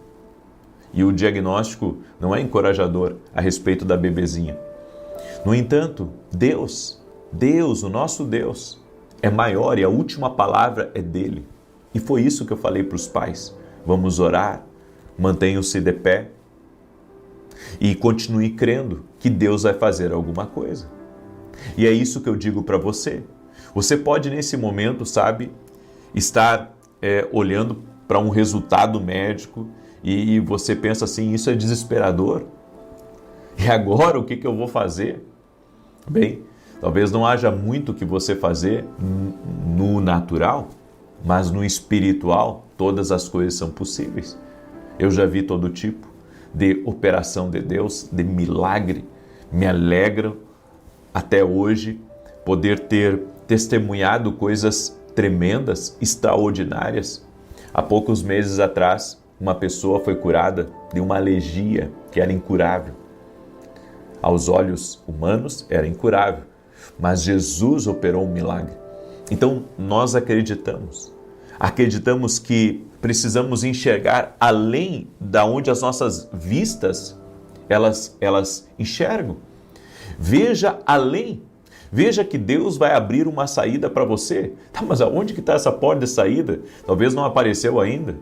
E o diagnóstico não é encorajador a respeito da bebezinha. No entanto, Deus, o nosso Deus, é maior e a última palavra é dele. E foi isso que eu falei para os pais. Vamos orar, mantenham-se de pé e continue crendo que Deus vai fazer alguma coisa. E é isso que eu digo para você. Você pode nesse momento, sabe, estar olhando para um resultado médico e você pensa assim, isso é desesperador. E agora o que eu vou fazer? Bem, talvez não haja muito que você fazer no natural, mas no espiritual todas as coisas são possíveis. Eu já vi todo tipo de operação de Deus, de milagre. Me alegra até hoje poder ter testemunhado coisas tremendas, extraordinárias. Há poucos meses atrás, uma pessoa foi curada de uma alergia que era incurável. Aos olhos humanos era incurável, mas Jesus operou um milagre. Então nós acreditamos que precisamos enxergar além da onde as nossas vistas elas enxergam. Veja além. Veja que Deus vai abrir uma saída para você. Tá, mas aonde que está essa porta de saída? Talvez não apareceu ainda,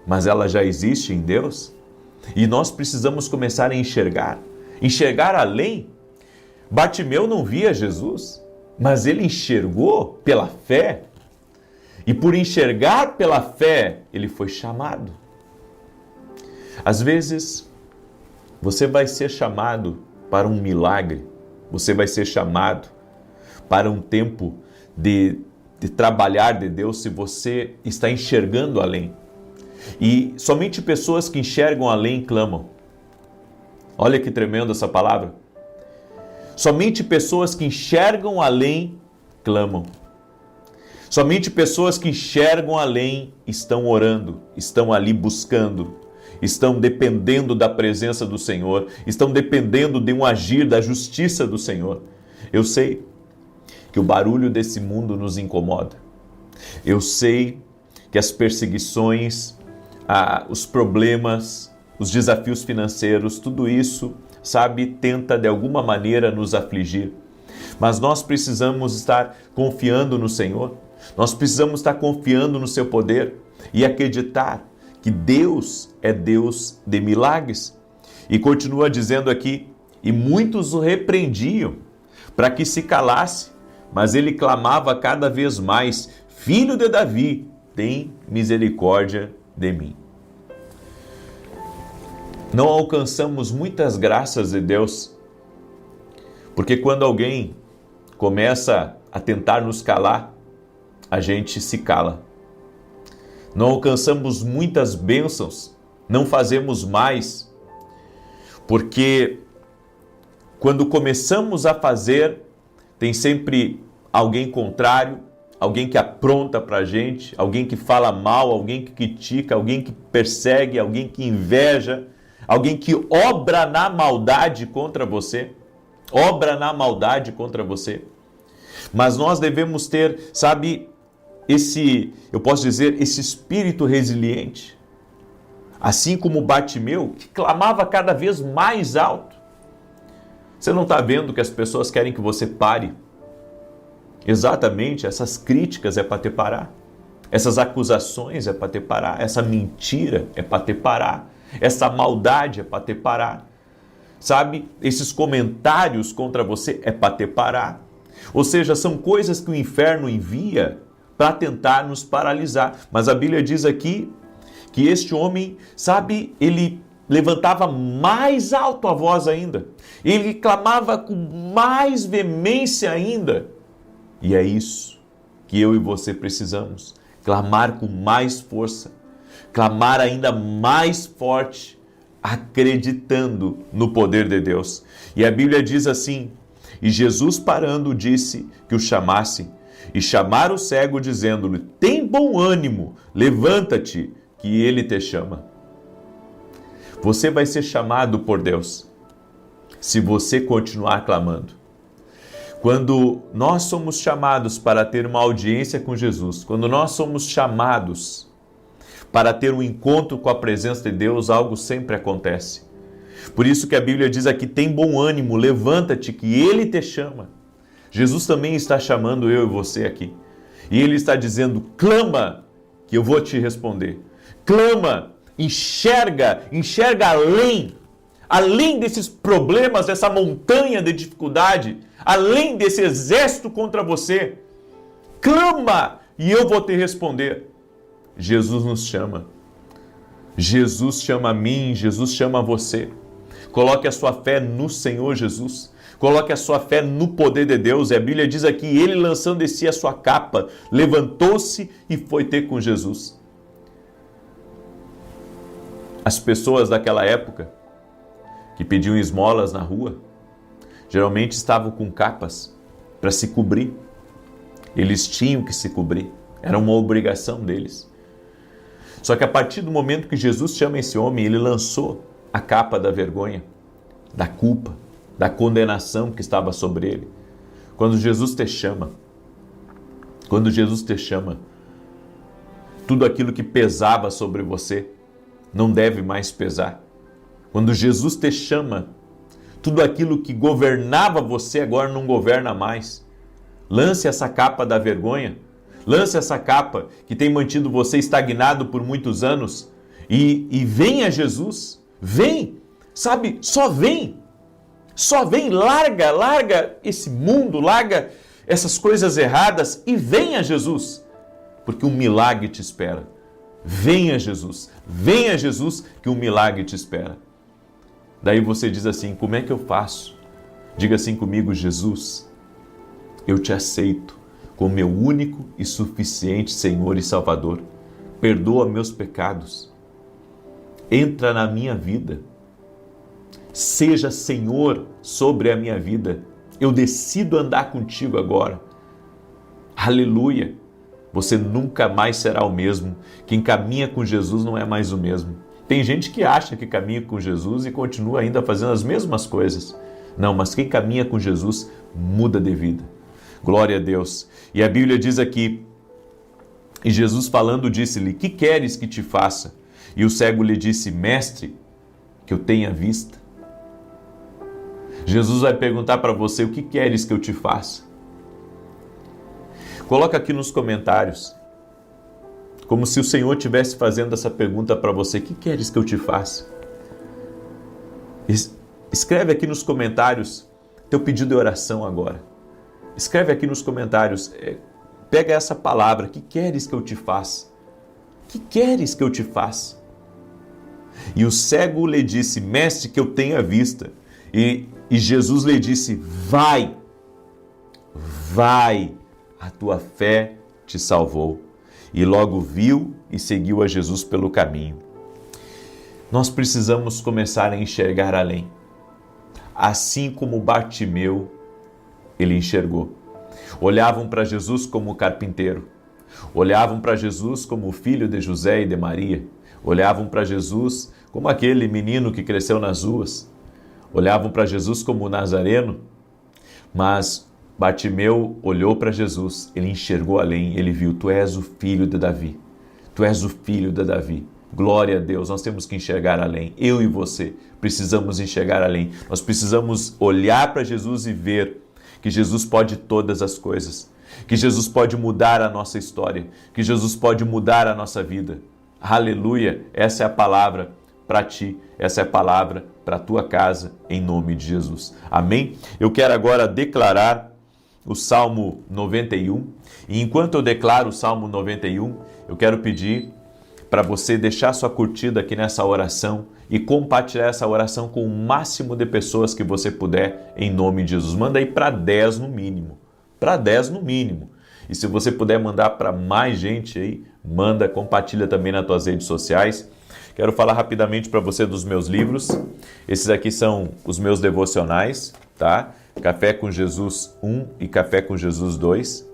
mas ela já existe em Deus. E nós precisamos começar a enxergar além. Bartimeu não via Jesus, mas ele enxergou pela fé. E por enxergar pela fé, ele foi chamado. Às vezes, você vai ser chamado para um milagre. Você vai ser chamado para um tempo de trabalhar de Deus se você está enxergando além. E somente pessoas que enxergam além clamam. Olha que tremendo essa palavra. Somente pessoas que enxergam além clamam. Somente pessoas que enxergam além estão orando, estão ali buscando, estão dependendo da presença do Senhor, estão dependendo de um agir da justiça do Senhor. Eu sei que o barulho desse mundo nos incomoda. Eu sei que as perseguições, os problemas, os desafios financeiros, tudo isso, sabe, tenta de alguma maneira nos afligir. Mas nós precisamos estar confiando no Senhor. Nós precisamos estar confiando no seu poder e acreditar que Deus é Deus de milagres. E continua dizendo aqui, e muitos o repreendiam para que se calasse, mas ele clamava cada vez mais: Filho de Davi, tem misericórdia de mim. Não alcançamos muitas graças de Deus, porque quando alguém começa a tentar nos calar, a gente se cala. Não alcançamos muitas bênçãos, não fazemos mais, Porque quando começamos a fazer, tem sempre alguém contrário, alguém que apronta para a gente, alguém que fala mal, alguém que critica, alguém que persegue, alguém que inveja, alguém que obra na maldade contra você. Obra na maldade contra você. Mas nós devemos ter, sabe, eu posso dizer, esse espírito resiliente. Assim como Bartimeu, que clamava cada vez mais alto. Você não está vendo que as pessoas querem que você pare? Exatamente, essas críticas é para te parar. Essas acusações é para te parar. Essa mentira é para te parar. Essa maldade é para te parar. Sabe, esses comentários contra você é para te parar. Ou seja, são coisas que o inferno envia para tentar nos paralisar. Mas a Bíblia diz aqui que este homem, sabe, ele levantava mais alto a voz ainda. Ele clamava com mais veemência ainda. E é isso que eu e você precisamos. Clamar com mais força. Clamar ainda mais forte, acreditando no poder de Deus. E a Bíblia diz assim: e Jesus parando disse que o chamassem. E chamaram o cego dizendo-lhe: tem bom ânimo, levanta-te, que ele te chama. Você vai ser chamado por Deus se você continuar clamando. Quando nós somos chamados para ter uma audiência com Jesus, quando nós somos chamados para ter um encontro com a presença de Deus, algo sempre acontece. Por isso que a Bíblia diz aqui: tem bom ânimo, levanta-te, que ele te chama. Jesus também está chamando eu e você aqui. E ele está dizendo: clama, que eu vou te responder. Clama, enxerga além desses problemas, dessa montanha de dificuldade, além desse exército contra você. Clama e eu vou te responder. Jesus nos chama. Jesus chama a mim, Jesus chama a você. Coloque a sua fé no Senhor Jesus. Coloque a sua fé no poder de Deus. E a Bíblia diz aqui: ele, lançando de si a sua capa, levantou-se e foi ter com Jesus. As pessoas daquela época que pediam esmolas na rua, geralmente estavam com capas para se cobrir. Eles tinham que se cobrir. Era uma obrigação deles. Só que a partir do momento que Jesus chama esse homem, ele lançou a capa da vergonha, da culpa, da condenação que estava sobre ele. Quando Jesus te chama, tudo aquilo que pesava sobre você não deve mais pesar. Quando Jesus te chama, tudo aquilo que governava você agora não governa mais. Lance essa capa da vergonha, lance essa capa que tem mantido você estagnado por muitos anos e venha Jesus, vem, sabe, só vem, larga esse mundo, larga essas coisas erradas e venha Jesus, porque um milagre te espera. Venha Jesus que um milagre te espera. Daí você diz assim: como é que eu faço? Diga assim comigo: Jesus, eu te aceito como meu único e suficiente Senhor e Salvador. Perdoa meus pecados. Entra na minha vida. Seja Senhor sobre a minha vida. Eu decido andar contigo agora. Aleluia! Você nunca mais será o mesmo. Quem caminha com Jesus não é mais o mesmo. Tem gente que acha que caminha com Jesus e continua ainda fazendo as mesmas coisas. Não, mas quem caminha com Jesus muda de vida. Glória a Deus. E a Bíblia diz aqui: e Jesus falando disse-lhe: que queres que te faça? E o cego lhe disse: mestre, que eu tenha vista. Jesus vai perguntar para você: o que queres que eu te faça? Coloca aqui nos comentários, como se o Senhor estivesse fazendo essa pergunta para você: o que queres que eu te faça? Escreve aqui nos comentários teu pedido de oração agora. Escreve aqui nos comentários, pega essa palavra: que queres que eu te faça? Que queres que eu te faça? E o cego lhe disse: mestre, que eu tenha vista. E Jesus lhe disse: vai, a tua fé te salvou. E logo viu e seguiu a Jesus pelo caminho. Nós precisamos começar a enxergar além. Assim como Bartimeu, ele enxergou. Olhavam para Jesus como carpinteiro. Olhavam para Jesus como o filho de José e de Maria. Olhavam para Jesus como aquele menino que cresceu nas ruas. Olhavam para Jesus como o Nazareno. Mas Bartimeu olhou para Jesus, ele enxergou além, ele viu: tu és o filho de Davi. Tu és o filho de Davi. Glória a Deus, nós temos que enxergar além. Eu e você precisamos enxergar além. Nós precisamos olhar para Jesus e ver que Jesus pode todas as coisas, que Jesus pode mudar a nossa história, que Jesus pode mudar a nossa vida. Aleluia! Essa é a palavra para ti, essa é a palavra para a tua casa, em nome de Jesus. Amém? Eu quero agora declarar o Salmo 91, e enquanto eu declaro o Salmo 91, eu quero pedir para você deixar sua curtida aqui nessa oração e compartilhar essa oração com o máximo de pessoas que você puder, em nome de Jesus. Manda aí para 10 no mínimo, para 10 no mínimo. E se você puder mandar para mais gente aí, manda, compartilha também nas tuas redes sociais. Quero falar rapidamente para você dos meus livros. Esses aqui são os meus devocionais, tá? Café com Jesus 1 e Café com Jesus 2.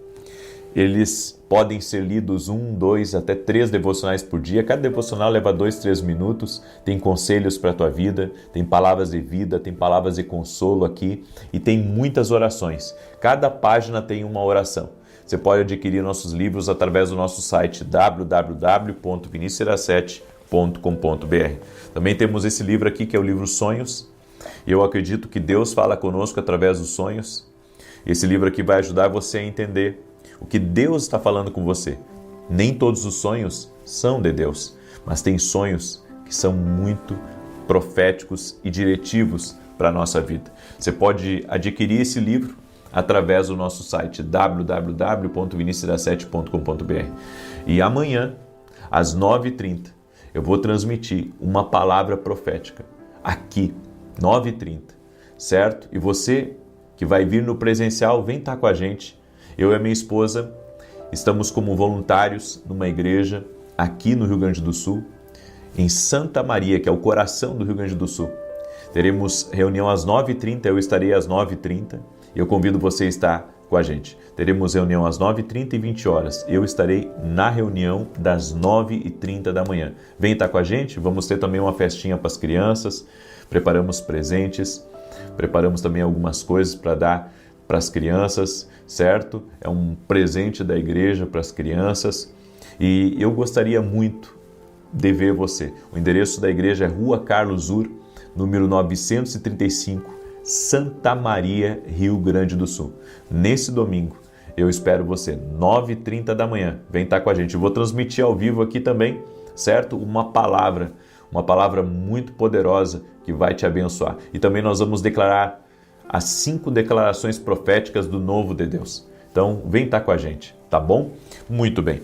Eles podem ser lidos 1, 2, até 3 devocionais por dia. Cada devocional leva 2, 3 minutos. Tem conselhos para a tua vida, tem palavras de vida, tem palavras de consolo aqui e tem muitas orações. Cada página tem uma oração. Você pode adquirir nossos livros através do nosso site www.vinicius7.com.br. Também temos esse livro aqui que é o livro Sonhos. E eu acredito que Deus fala conosco através dos sonhos. Esse livro aqui vai ajudar você a entender o que Deus está falando com você. Nem todos os sonhos são de Deus, mas tem sonhos que são muito proféticos e diretivos para a nossa vida. Você pode adquirir esse livro através do nosso site www.vinicius7.com.br. E amanhã, às 9h30, eu vou transmitir uma palavra profética aqui, 9h30, certo? E você que vai vir no presencial, vem estar com a gente. Eu e a minha esposa estamos como voluntários numa igreja aqui no Rio Grande do Sul, em Santa Maria, que é o coração do Rio Grande do Sul. Teremos reunião às 9h30, eu estarei às 9h30 e eu convido você a estar com a gente. Teremos reunião às 9h30 e 20 horas. Eu estarei na reunião das 9h30 da manhã. Vem estar com a gente, vamos ter também uma festinha para as crianças, preparamos presentes, preparamos também algumas coisas para dar para as crianças, certo? É um presente da igreja para as crianças e eu gostaria muito de ver você. O endereço da igreja é Rua Carlos Ur, número 935, Santa Maria, Rio Grande do Sul. Nesse domingo, eu espero você, 9h30 da manhã. Vem estar com a gente. Eu vou transmitir ao vivo aqui também, certo? Uma palavra muito poderosa que vai te abençoar. E também nós vamos declarar as 5 declarações proféticas do novo de Deus. Então, vem estar com a gente, tá bom? Muito bem.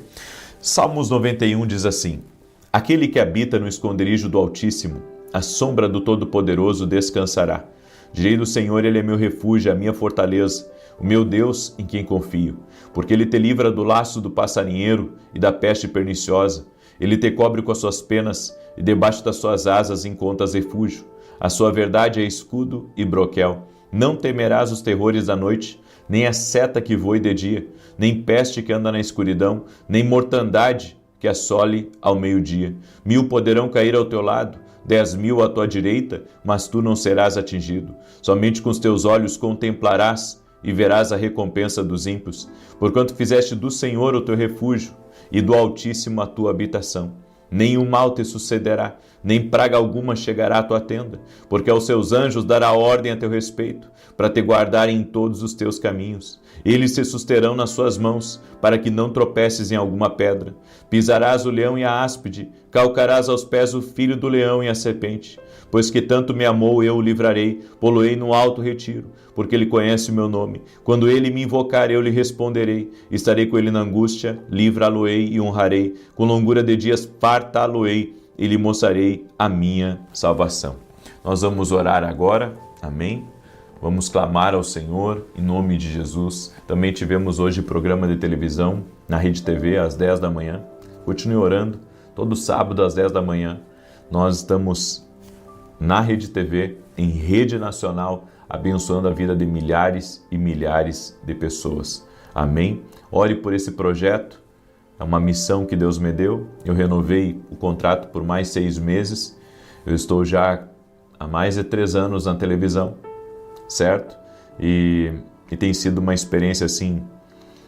Salmos 91 diz assim: aquele que habita no esconderijo do Altíssimo, a sombra do Todo-Poderoso descansará. Direi do Senhor, Ele é meu refúgio, a minha fortaleza, o meu Deus em quem confio. Porque Ele te livra do laço do passarinheiro e da peste perniciosa. Ele te cobre com as suas penas e debaixo das suas asas encontras refúgio. A sua verdade é escudo e broquel. Não temerás os terrores da noite, nem a seta que voe de dia, nem peste que anda na escuridão, nem mortandade que assole ao meio-dia. 1000 poderão cair ao teu lado, 10.000 à tua direita, mas tu não serás atingido. Somente com os teus olhos contemplarás e verás a recompensa dos ímpios, porquanto fizeste do Senhor o teu refúgio e do Altíssimo a tua habitação. Nenhum mal te sucederá, nem praga alguma chegará à tua tenda, porque aos seus anjos dará ordem a teu respeito, para te guardarem em todos os teus caminhos. Eles te susterão nas suas mãos, para que não tropeces em alguma pedra. Pisarás o leão e a áspide, calcarás aos pés o filho do leão e a serpente. Pois que tanto me amou, eu o livrarei, pô-lo-ei no alto retiro, porque ele conhece o meu nome. Quando ele me invocar, eu lhe responderei. Estarei com ele na angústia, livrá-lo-ei e honrarei. Com longura de dias fartá-lo-ei e lhe mostrarei a minha salvação. Nós vamos orar agora, amém? Vamos clamar ao Senhor em nome de Jesus. Também tivemos hoje programa de televisão na Rede TV às 10 da manhã. Continue orando, todo sábado às 10 da manhã. Nós estamos na Rede TV, em rede nacional, abençoando a vida de milhares e milhares de pessoas. Amém? Ore por esse projeto, é uma missão que Deus me deu. Eu renovei o contrato por mais 6 meses. Eu estou já há mais de 3 anos na televisão, certo? E tem sido uma experiência assim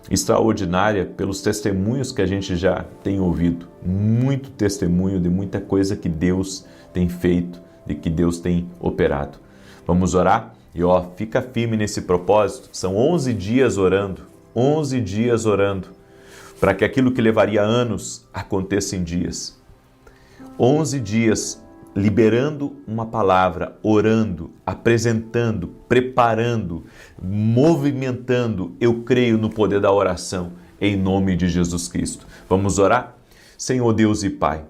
extraordinária pelos testemunhos que a gente já tem ouvido. Muito testemunho de muita coisa que Deus tem feito, de que Deus tem operado. Vamos orar? E fica firme nesse propósito. São 11 dias orando, 11 dias orando, para que aquilo que levaria anos aconteça em dias. 11 dias liberando uma palavra, orando, apresentando, preparando, movimentando. Eu creio no poder da oração, em nome de Jesus Cristo. Vamos orar? Senhor Deus e Pai,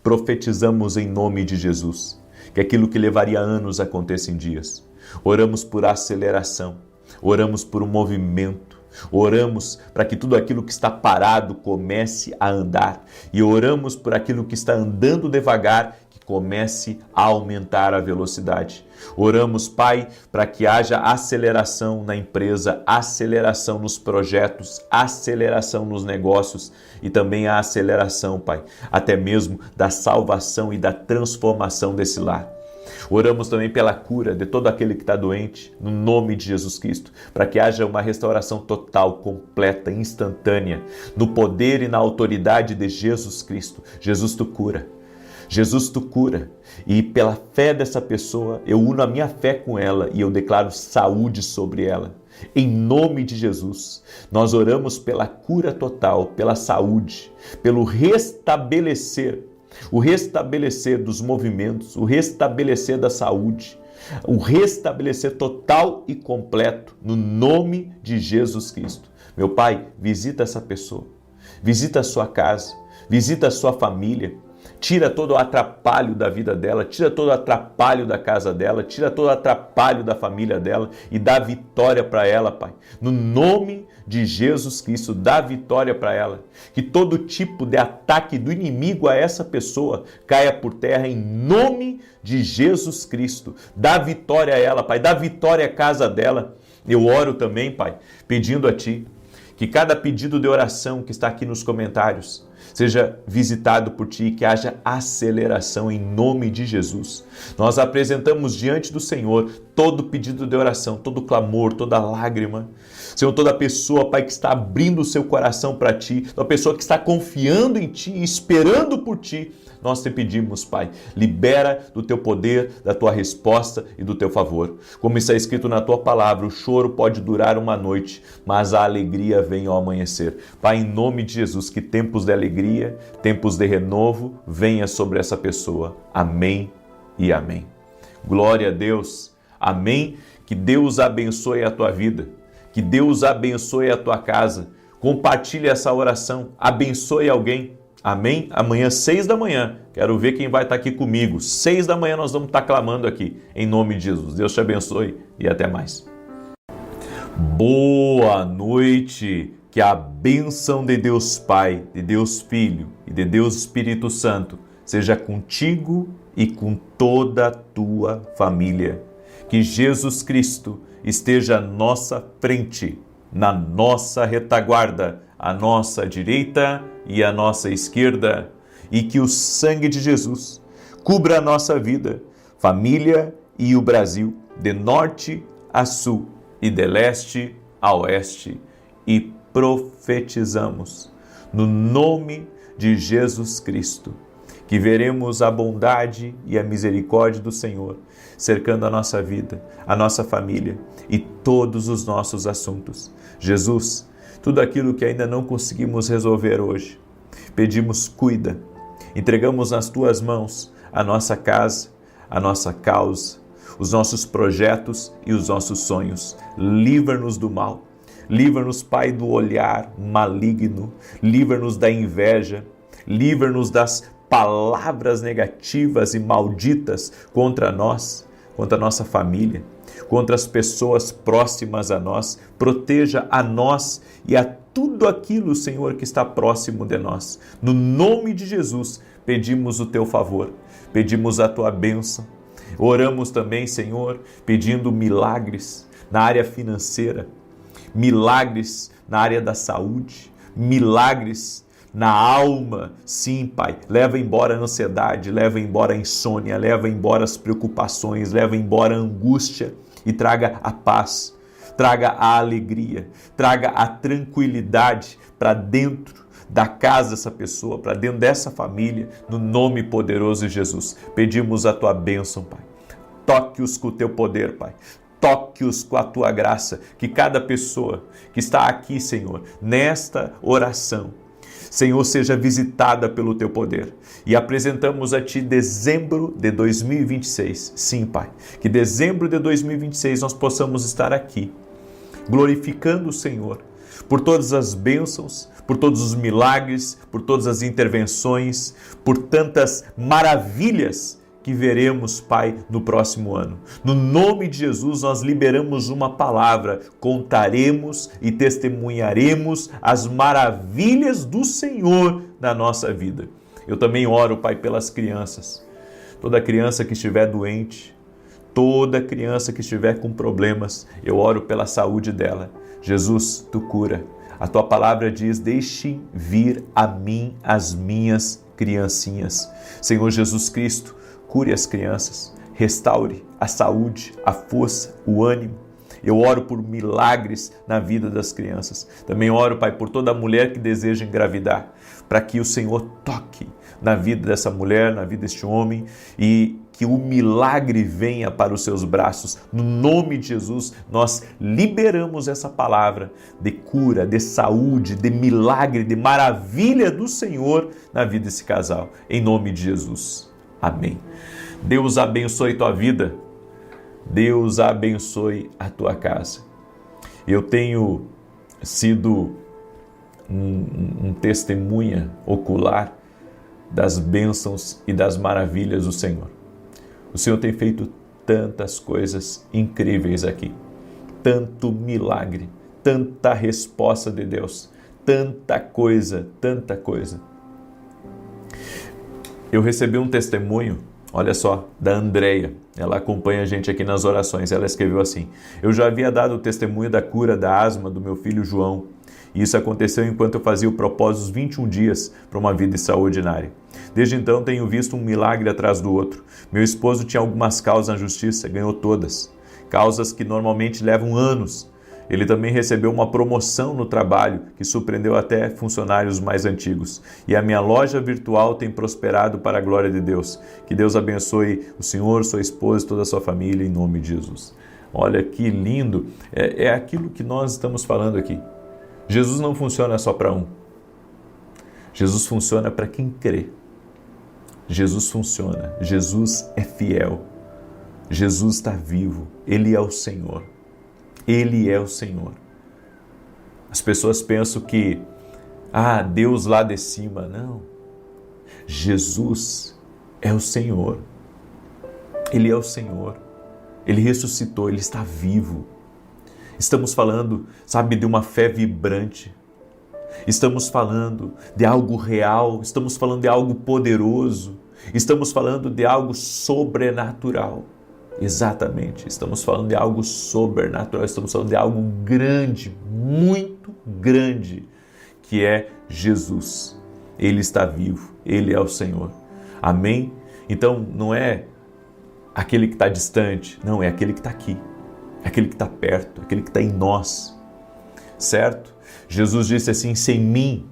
profetizamos em nome de Jesus que aquilo que levaria anos aconteça em dias. Oramos por aceleração, oramos por um movimento, oramos para que tudo aquilo que está parado comece a andar e oramos por aquilo que está andando devagar comece a aumentar a velocidade. Oramos, Pai, para que haja aceleração na empresa, aceleração nos projetos, aceleração nos negócios e também a aceleração, Pai, até mesmo da salvação e da transformação desse lar. Oramos também pela cura de todo aquele que está doente, no nome de Jesus Cristo, para que haja uma restauração total, completa, instantânea, no poder e na autoridade de Jesus Cristo. Jesus, tu cura. Jesus, tu cura, e pela fé dessa pessoa, eu uno a minha fé com ela e eu declaro saúde sobre ela. Em nome de Jesus, nós oramos pela cura total, pela saúde, pelo restabelecer, o restabelecer dos movimentos, o restabelecer da saúde, o restabelecer total e completo, no nome de Jesus Cristo. Meu Pai, visita essa pessoa, visita a sua casa, visita a sua família, tira todo o atrapalho da vida dela, tira todo o atrapalho da casa dela, tira todo o atrapalho da família dela e dá vitória para ela, Pai. No nome de Jesus Cristo, dá vitória para ela. Que todo tipo de ataque do inimigo a essa pessoa caia por terra em nome de Jesus Cristo. Dá vitória a ela, Pai. Dá vitória à casa dela. Eu oro também, Pai, pedindo a Ti que cada pedido de oração que está aqui nos comentários seja visitado por Ti, que haja aceleração em nome de Jesus. Nós apresentamos diante do Senhor todo pedido de oração, todo clamor, toda lágrima. Senhor, toda pessoa, Pai, que está abrindo o seu coração para Ti, toda pessoa que está confiando em Ti, esperando por Ti, nós te pedimos, Pai, libera do Teu poder, da Tua resposta e do Teu favor. Como está escrito na Tua palavra, o choro pode durar uma noite, mas a alegria vem ao amanhecer. Pai, em nome de Jesus, que tempos de alegria, tempos de renovo venha sobre essa pessoa. Amém e amém. Glória a Deus. Amém. Que Deus abençoe a tua vida. Que Deus abençoe a tua casa. Compartilhe essa oração. Abençoe alguém. Amém? Amanhã, 6 da manhã, quero ver quem vai estar aqui comigo. 6 da manhã nós vamos estar clamando aqui, em nome de Jesus. Deus te abençoe e até mais. Boa noite, que a bênção de Deus Pai, de Deus Filho e de Deus Espírito Santo seja contigo e com toda a tua família. Que Jesus Cristo esteja à nossa frente, na nossa retaguarda, à nossa direita e à nossa esquerda, e que o sangue de Jesus cubra a nossa vida, família e o Brasil, de norte a sul e de leste a oeste, e profetizamos no nome de Jesus Cristo que veremos a bondade e a misericórdia do Senhor cercando a nossa vida, a nossa família e todos os nossos assuntos. Jesus, tudo aquilo que ainda não conseguimos resolver hoje, pedimos cuida, entregamos nas Tuas mãos a nossa casa, a nossa causa, os nossos projetos e os nossos sonhos. Livra-nos do mal, livra-nos, Pai, do olhar maligno, livra-nos da inveja, livra-nos das palavras negativas e malditas contra nós, contra a nossa família. contra as pessoas próximas a nós, proteja a nós e a tudo aquilo, Senhor, que está próximo de nós. No nome de Jesus, pedimos o teu favor, pedimos a tua bênção. Oramos também, Senhor, pedindo milagres na área financeira, milagres na área da saúde, milagres na alma. Sim, Pai, leva embora a ansiedade, leva embora a insônia, leva embora as preocupações, leva embora a angústia e traga a paz, traga a alegria, traga a tranquilidade para dentro da casa dessa pessoa, para dentro dessa família, no nome poderoso de Jesus. Pedimos a tua bênção, Pai. Toque-os com o teu poder, Pai. Toque-os com a tua graça, que cada pessoa que está aqui, Senhor, nesta oração, Senhor, seja visitada pelo teu poder. E apresentamos a ti dezembro de 2026. Sim, Pai, que dezembro de 2026 nós possamos estar aqui, glorificando o Senhor, por todas as bênçãos, por todos os milagres, por todas as intervenções, por tantas maravilhas que veremos, Pai, no próximo ano. No nome de Jesus, nós liberamos uma palavra, contaremos e testemunharemos as maravilhas do Senhor na nossa vida. Eu também oro, Pai, pelas crianças. Toda criança que estiver doente, toda criança que estiver com problemas, eu oro pela saúde dela. Jesus, tu cura. A tua palavra diz, deixe vir a mim as minhas criancinhas. Senhor Jesus Cristo, cure as crianças, restaure a saúde, a força, o ânimo. Eu oro por milagres na vida das crianças. Também oro, Pai, por toda mulher que deseja engravidar, para que o Senhor toque na vida dessa mulher, na vida deste homem, e que o milagre venha para os seus braços. No nome de Jesus, nós liberamos essa palavra de cura, de saúde, de milagre, de maravilha do Senhor na vida desse casal. Em nome de Jesus. Amém. Deus abençoe tua vida. Deus abençoe a tua casa. Eu tenho sido um testemunha ocular das bênçãos e das maravilhas do Senhor. O Senhor tem feito tantas coisas incríveis aqui, tanto milagre, tanta resposta de Deus, tanta coisa, tanta coisa. Eu recebi um testemunho, olha só, da Andréia. Ela acompanha a gente aqui nas orações. Ela escreveu assim: eu já havia dado o testemunho da cura da asma do meu filho João. E isso aconteceu enquanto eu fazia o propósito dos 21 dias para uma vida extraordinária. Desde então tenho visto um milagre atrás do outro. Meu esposo tinha algumas causas na justiça, ganhou todas. Causas que normalmente levam anos. Ele também recebeu uma promoção no trabalho, que surpreendeu até funcionários mais antigos. E a minha loja virtual tem prosperado para a glória de Deus. Que Deus abençoe o senhor, sua esposa e toda a sua família, em nome de Jesus. Olha que lindo, é aquilo que nós estamos falando aqui. Jesus não funciona só para um. Jesus funciona para quem crê. Jesus funciona. Jesus é fiel. Jesus está vivo. Ele é o Senhor. Ele é o Senhor. As pessoas pensam que, Deus lá de cima. Não. Jesus é o Senhor. Ele é o Senhor. Ele ressuscitou, Ele está vivo. Estamos falando, de uma fé vibrante. Estamos falando de algo real. Estamos falando de algo poderoso. Estamos falando de algo sobrenatural. Exatamente. Estamos falando de algo sobrenatural. Estamos falando de algo grande, muito grande, que é Jesus. Ele está vivo. Ele é o Senhor. Amém? Então, não é aquele que está distante. Não, é aquele que está aqui. Aquele que está perto, aquele que está em nós, certo? Jesus disse assim, sem mim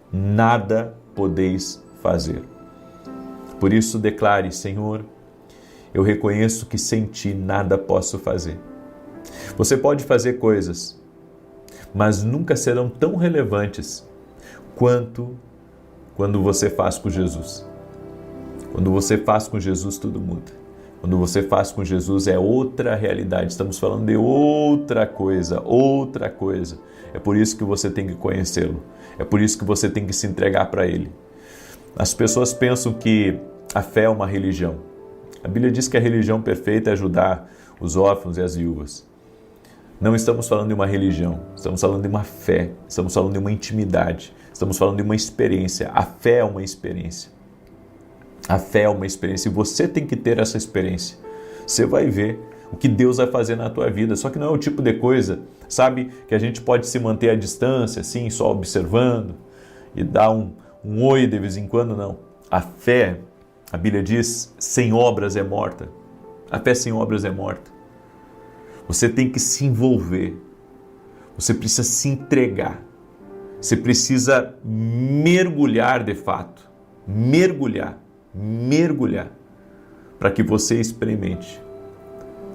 nada podeis fazer. Por isso declare, Senhor, eu reconheço que sem ti nada posso fazer. Você pode fazer coisas, mas nunca serão tão relevantes quanto quando você faz com Jesus. Quando você faz com Jesus, tudo muda. Quando você faz com Jesus é outra realidade. Estamos falando de outra coisa, outra coisa. É por isso que você tem que conhecê-lo. É por isso que você tem que se entregar para Ele. As pessoas pensam que a fé é uma religião. A Bíblia diz que a religião perfeita é ajudar os órfãos e as viúvas. Não estamos falando de uma religião, estamos falando de uma fé, estamos falando de uma intimidade, estamos falando de uma experiência. A fé é uma experiência. A fé é uma experiência e você tem que ter essa experiência. Você vai ver o que Deus vai fazer na tua vida, só que não é o tipo de coisa, sabe, que a gente pode se manter à distância, assim, só observando e dar um oi de vez em quando, não. A fé, a Bíblia diz, sem obras é morta. A fé sem obras é morta. Você tem que se envolver, você precisa se entregar, você precisa mergulhar de fato, mergulhar, para que você experimente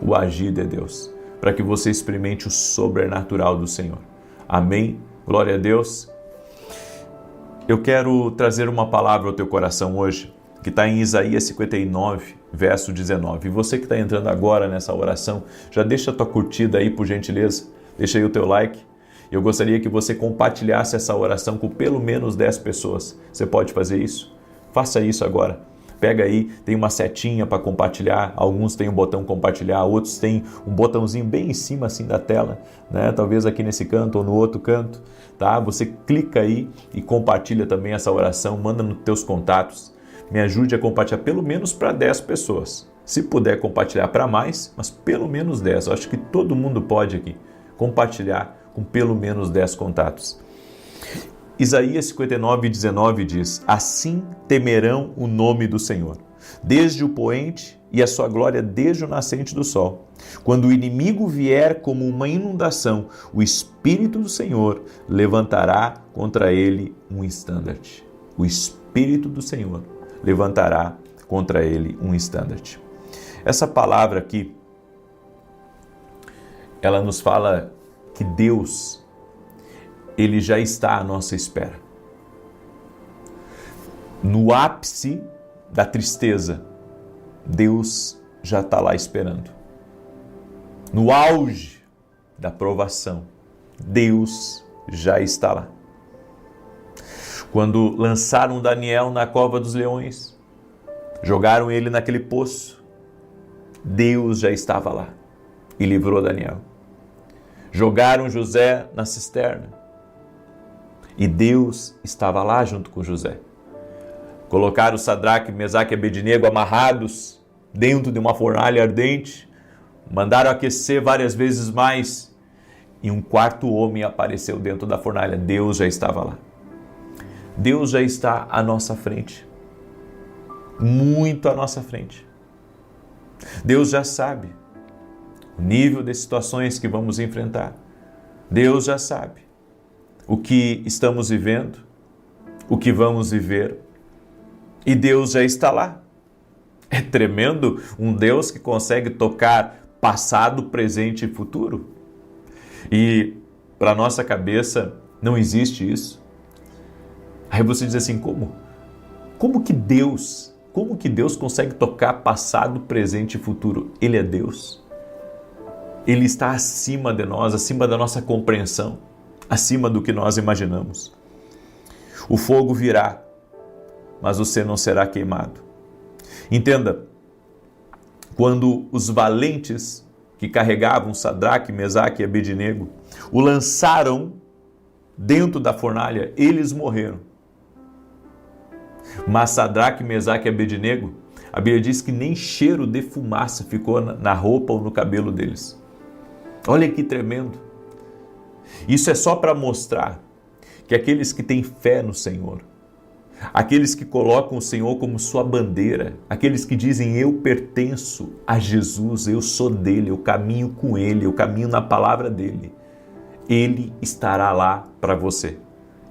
o agir de Deus, para que você experimente o sobrenatural do Senhor. Amém? Glória a Deus. Eu quero trazer uma palavra ao teu coração hoje, que está em Isaías 59, verso 19. E você que está entrando agora nessa oração, já deixa a tua curtida aí, por gentileza. Deixa aí o teu like. Eu gostaria que você compartilhasse essa oração com pelo menos 10 pessoas. Você pode fazer isso? Faça isso agora. Pega aí, tem uma setinha para compartilhar. Alguns têm um botão compartilhar, outros têm um botãozinho bem em cima assim da tela, né? Talvez aqui nesse canto ou no outro canto, tá? Você clica aí e compartilha também essa oração, manda nos teus contatos. Me ajude a compartilhar pelo menos para 10 pessoas. Se puder compartilhar para mais, mas pelo menos 10. Eu acho que todo mundo pode aqui compartilhar com pelo menos 10 contatos. Isaías 59, 19 diz: assim temerão o nome do Senhor, desde o poente e a sua glória desde o nascente do sol. Quando o inimigo vier como uma inundação, o Espírito do Senhor levantará contra ele um estandarte. O Espírito do Senhor levantará contra ele um estandarte. Essa palavra aqui, ela nos fala que Deus, Ele já está à nossa espera. No ápice da tristeza, Deus já está lá esperando. No auge da provação, Deus já está lá. Quando lançaram Daniel na cova dos leões, jogaram ele naquele poço, Deus já estava lá e livrou Daniel. Jogaram José na cisterna e Deus estava lá junto com José. Colocaram Sadraque, Mesaque e Abednego amarrados dentro de uma fornalha ardente, mandaram aquecer várias vezes mais e um quarto homem apareceu dentro da fornalha. Deus já estava lá. Deus já está à nossa frente, muito à nossa frente. Deus já sabe o nível de situações que vamos enfrentar. Deus já sabe o que estamos vivendo, o que vamos viver, e Deus já está lá. É tremendo um Deus que consegue tocar passado, presente e futuro. E para nossa cabeça não existe isso. Aí você diz assim, como? Como que Deus consegue tocar passado, presente e futuro? Ele é Deus. Ele está acima de nós, acima da nossa compreensão, acima do que nós imaginamos. O fogo virá, mas você não será queimado. Entenda, quando os valentes que carregavam Sadraque, Mesaque e Abednego o lançaram dentro da fornalha, eles morreram. Mas Sadraque, Mesaque e Abednego, a Bíblia diz que nem cheiro de fumaça ficou na roupa ou no cabelo deles. Olha que tremendo. Isso é só para mostrar que aqueles que têm fé no Senhor, aqueles que colocam o Senhor como sua bandeira, aqueles que dizem eu pertenço a Jesus, eu sou dele, eu caminho com ele, eu caminho na palavra dele, ele estará lá para você.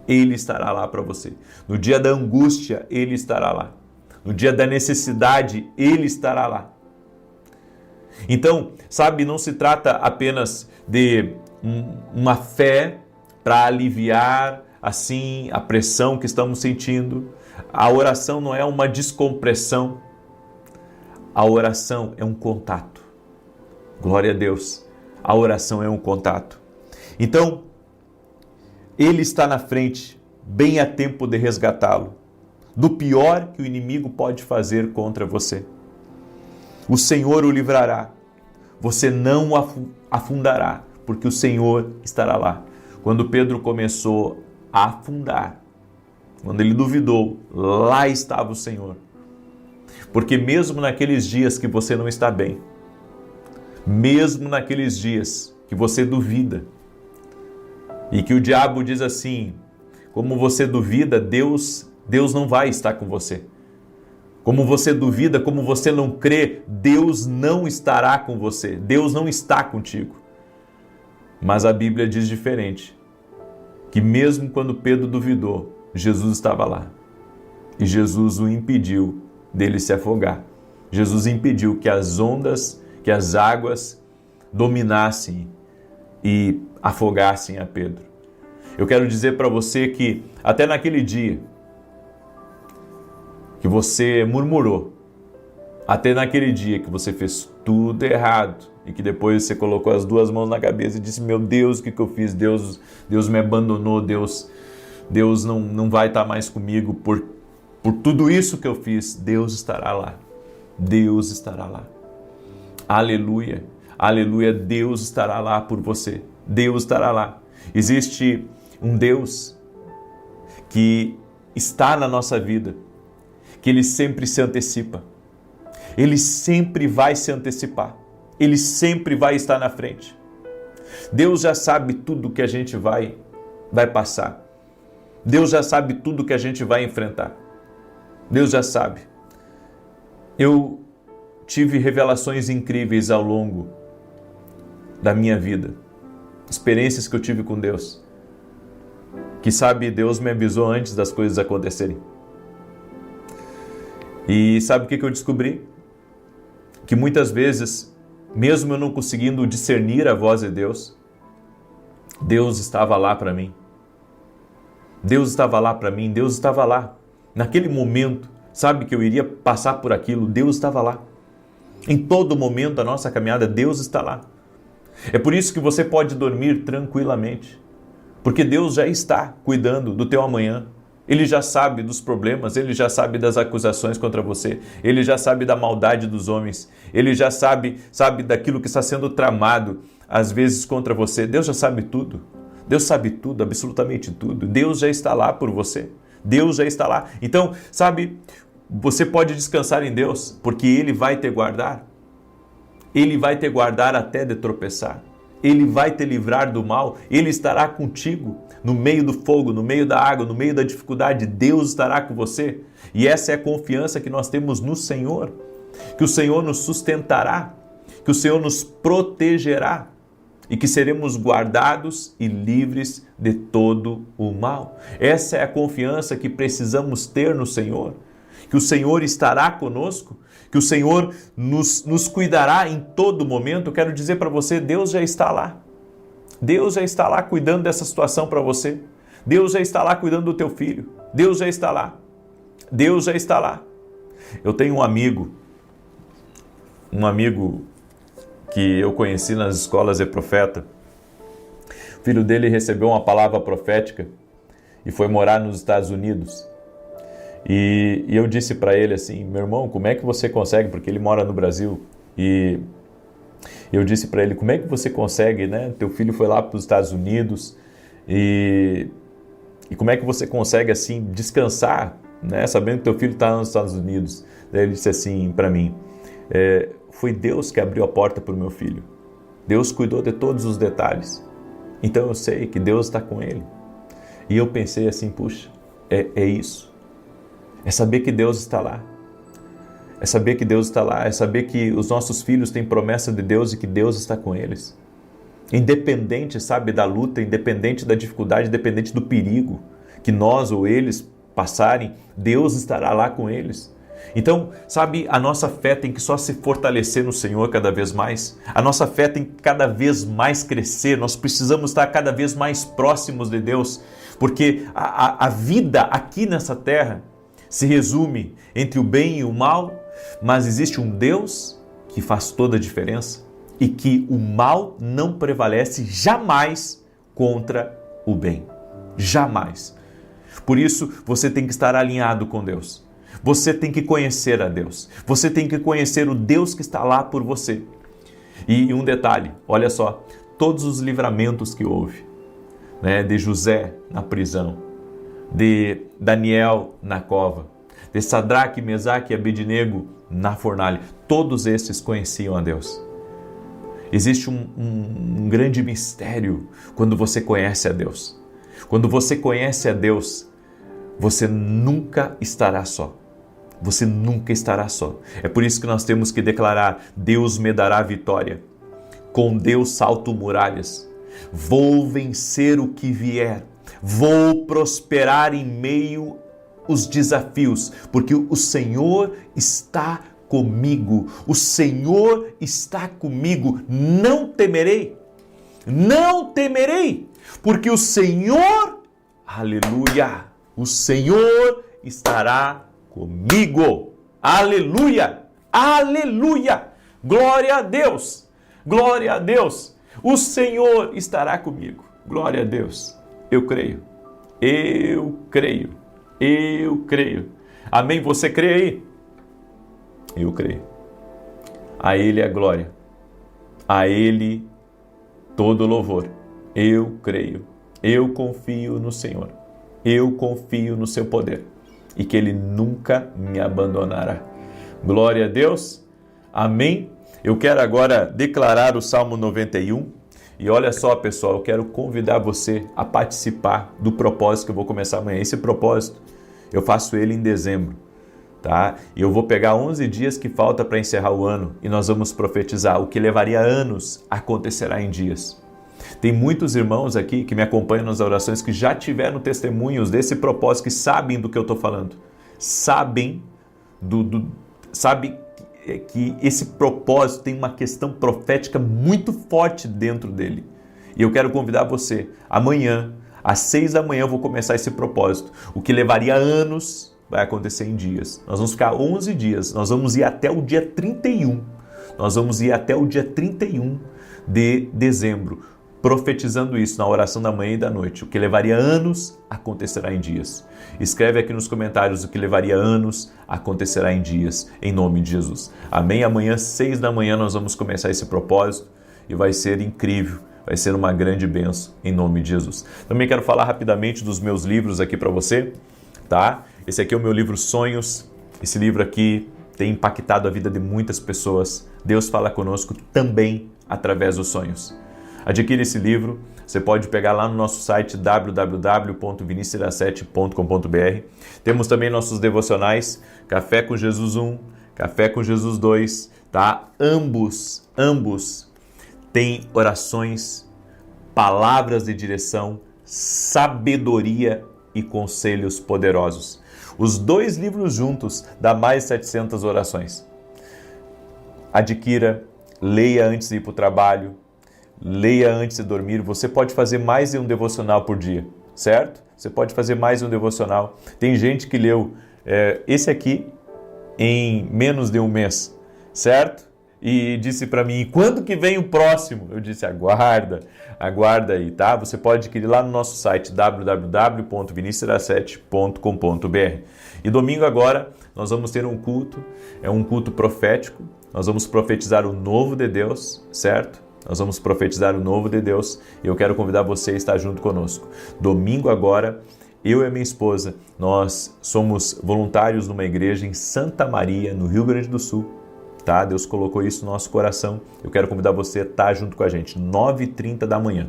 Ele estará lá para você. No dia da angústia, ele estará lá. No dia da necessidade, ele estará lá. Então, sabe, não se trata apenas de uma fé para aliviar assim a pressão que estamos sentindo. A oração não é uma descompressão. A oração é um contato. Glória a Deus. A oração é um contato. Então, Ele está na frente, bem a tempo de resgatá-lo do pior que o inimigo pode fazer contra você. O Senhor o livrará, você não afundará, porque o Senhor estará lá. Quando Pedro começou a afundar, quando ele duvidou, lá estava o Senhor. Porque mesmo naqueles dias que você não está bem, mesmo naqueles dias que você duvida, e que o diabo diz assim, como você duvida, Deus não vai estar com você. Como você duvida, como você não crê, Deus não estará com você. Deus não está contigo. Mas a Bíblia diz diferente. Que mesmo quando Pedro duvidou, Jesus estava lá. E Jesus o impediu dele se afogar. Jesus impediu que as ondas, que as águas dominassem e afogassem a Pedro. Eu quero dizer para você que até naquele dia que você murmurou, até naquele dia que você fez tudo errado e que depois você colocou as duas mãos na cabeça e disse, meu Deus, o que eu fiz? Deus me abandonou, Deus não vai estar mais comigo por tudo isso que eu fiz. Deus estará lá. Deus estará lá. Aleluia. Aleluia. Deus estará lá por você. Deus estará lá. Existe um Deus que está na nossa vida, que Ele sempre se antecipa. Ele sempre vai se antecipar. Ele sempre vai estar na frente. Deus já sabe tudo que a gente vai passar. Deus já sabe tudo que a gente vai enfrentar. Deus já sabe. Eu tive revelações incríveis ao longo da minha vida. Experiências que eu tive com Deus. Que sabe, Deus me avisou antes das coisas acontecerem. E sabe o que eu descobri? Que muitas vezes, mesmo eu não conseguindo discernir a voz de Deus, Deus estava lá para mim. Deus estava lá para mim, Deus estava lá. Naquele momento, sabe que eu iria passar por aquilo, Deus estava lá. Em todo momento da nossa caminhada, Deus está lá. É por isso que você pode dormir tranquilamente, porque Deus já está cuidando do teu amanhã. Ele já sabe dos problemas, Ele já sabe das acusações contra você, Ele já sabe da maldade dos homens, Ele já sabe daquilo que está sendo tramado, às vezes, contra você. Deus já sabe tudo. Deus sabe tudo, absolutamente tudo. Deus já está lá por você. Deus já está lá. Então, sabe, você pode descansar em Deus, porque Ele vai te guardar. Ele vai te guardar até de tropeçar. Ele vai te livrar do mal. Ele estará contigo no meio do fogo, no meio da água, no meio da dificuldade. Deus estará com você. E essa é a confiança que nós temos no Senhor. Que o Senhor nos sustentará, que o Senhor nos protegerá e que seremos guardados e livres de todo o mal. Essa é a confiança que precisamos ter no Senhor. Que o Senhor estará conosco, que o Senhor nos cuidará em todo momento. Eu quero dizer para você, Deus já está lá. Deus já está lá cuidando dessa situação para você. Deus já está lá cuidando do teu filho. Deus já está lá. Deus já está lá. Eu tenho um amigo que eu conheci nas escolas de profeta. O filho dele recebeu uma palavra profética e foi morar nos Estados Unidos. E eu disse para ele assim, meu irmão, como é que você consegue, porque ele mora no Brasil, e eu disse para ele, como é que você consegue, né? Teu filho foi lá para os Estados Unidos, e como é que você consegue assim descansar, né? Sabendo que teu filho está nos Estados Unidos. Daí ele disse assim para mim, foi Deus que abriu a porta para o meu filho. Deus cuidou de todos os detalhes. Então eu sei que Deus está com ele. E eu pensei assim, puxa, é isso. É saber que Deus está lá. É saber que Deus está lá. É saber que os nossos filhos têm promessa de Deus e que Deus está com eles. Independente, sabe, da luta, independente da dificuldade, independente do perigo que nós ou eles passarem, Deus estará lá com eles. Então, sabe, a nossa fé tem que só se fortalecer no Senhor cada vez mais. A nossa fé tem que cada vez mais crescer. Nós precisamos estar cada vez mais próximos de Deus, porque a vida aqui nessa terra se resume entre o bem e o mal, mas existe um Deus que faz toda a diferença e que o mal não prevalece jamais contra o bem. Jamais. Por isso, você tem que estar alinhado com Deus. Você tem que conhecer a Deus. Você tem que conhecer o Deus que está lá por você. E um detalhe, olha só, todos os livramentos que houve, né, de José na prisão, de Daniel na cova, de Sadraque, Mesaque e Abednego na fornalha, todos esses conheciam a Deus. Existe um grande mistério quando você conhece a Deus. Quando você conhece a Deus, você nunca estará só. Você nunca estará só. É por isso que nós temos que declarar: Deus me dará vitória. Com Deus salto muralhas. Vou vencer o que vier. Vou prosperar em meio aos desafios, porque o Senhor está comigo. O Senhor está comigo. Não temerei. Não temerei, porque o Senhor, aleluia, o Senhor estará comigo. Aleluia! Aleluia! Glória a Deus! Glória a Deus! O Senhor estará comigo. Glória a Deus. Eu creio. Eu creio. Eu creio. Amém? Você crê aí? Eu creio. A Ele a glória. A Ele todo louvor. Eu creio. Eu confio no Senhor. Eu confio no seu poder. E que Ele nunca me abandonará. Glória a Deus. Amém. Eu quero agora declarar o Salmo 91. E olha só, pessoal, eu quero convidar você a participar do propósito que eu vou começar amanhã. Esse propósito, eu faço ele em dezembro, tá? E eu vou pegar 11 dias que falta para encerrar o ano e nós vamos profetizar. O que levaria anos acontecerá em dias. Tem muitos irmãos aqui que me acompanham nas orações que já tiveram testemunhos desse propósito, que sabem do que eu estou falando. Sabem que esse propósito tem uma questão profética muito forte dentro dele. E eu quero convidar você, amanhã, às 6 da manhã eu vou começar esse propósito. O que levaria anos vai acontecer em dias. Nós vamos ficar 11 dias, nós vamos ir até o dia 31. Nós vamos ir até o dia 31 de dezembro, profetizando isso na oração da manhã e da noite. O que levaria anos acontecerá em dias. Escreve aqui nos comentários: o que levaria anos acontecerá em dias, em nome de Jesus. Amém? Amanhã, 6 da manhã, nós vamos começar esse propósito e vai ser incrível, vai ser uma grande bênção, em nome de Jesus. Também quero falar rapidamente dos meus livros aqui para você, tá? Esse aqui é o meu livro Sonhos. Esse livro aqui tem impactado a vida de muitas pessoas. Deus fala conosco também através dos sonhos. Adquira esse livro, você pode pegar lá no nosso site www.vinicius17.com.br. Temos também nossos devocionais, Café com Jesus 1, Café com Jesus 2, tá? Ambos têm orações, palavras de direção, sabedoria e conselhos poderosos. Os dois livros juntos dá mais de 700 orações. Adquira, leia antes de ir para o trabalho, leia antes de dormir. Você pode fazer mais de um devocional por dia, certo? Você pode fazer mais de um devocional. Tem gente que leu esse aqui em menos de um mês, certo? E disse para mim: quando que vem o próximo? Eu disse: aguarda aí, tá? Você pode adquirir lá no nosso site www.vinicius17.com.br. E domingo agora nós vamos ter um culto, é um culto profético. Nós vamos profetizar o novo de Deus, certo? Nós vamos profetizar o novo de Deus e eu quero convidar você a estar junto conosco. Domingo agora, eu e a minha esposa, nós somos voluntários numa igreja em Santa Maria, no Rio Grande do Sul. Tá? Deus colocou isso no nosso coração. Eu quero convidar você a estar junto com a gente, 9h30 da manhã.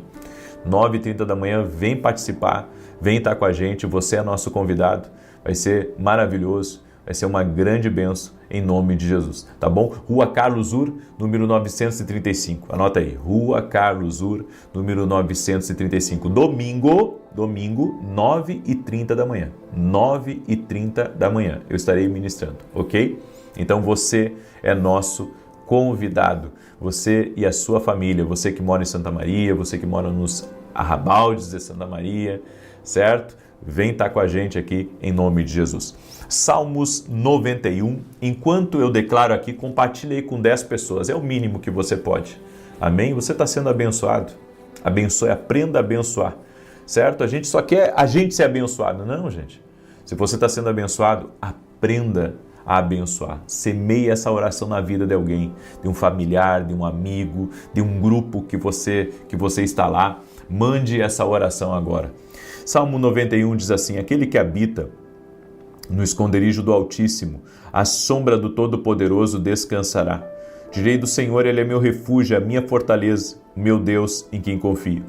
9h30 da manhã, vem participar, vem estar com a gente, você é nosso convidado. Vai ser maravilhoso, vai ser uma grande bênção em nome de Jesus, tá bom? Rua Carlos Ur, número 935. Anota aí, Rua Carlos Ur, número 935. Domingo, 9h30 da manhã. 9h30 da manhã eu estarei ministrando, ok? Então você é nosso convidado, você e a sua família, você que mora em Santa Maria, você que mora nos arrabaldes de Santa Maria, certo? Vem estar com a gente aqui em nome de Jesus. Salmos 91, enquanto eu declaro aqui, compartilhe aí com 10 pessoas, é o mínimo que você pode. Amém? Você está sendo abençoado. Abençoe, aprenda a abençoar, certo? A gente só quer a gente ser abençoado, não, gente. Se você está sendo abençoado, aprenda a abençoar. Semeie essa oração na vida de alguém, de um familiar, de um amigo, de um grupo que você está lá. Mande essa oração agora. Salmo 91 diz assim: aquele que habita no esconderijo do Altíssimo, à sombra do Todo-Poderoso descansará. Direi do Senhor, Ele é meu refúgio, a minha fortaleza, o meu Deus em quem confio.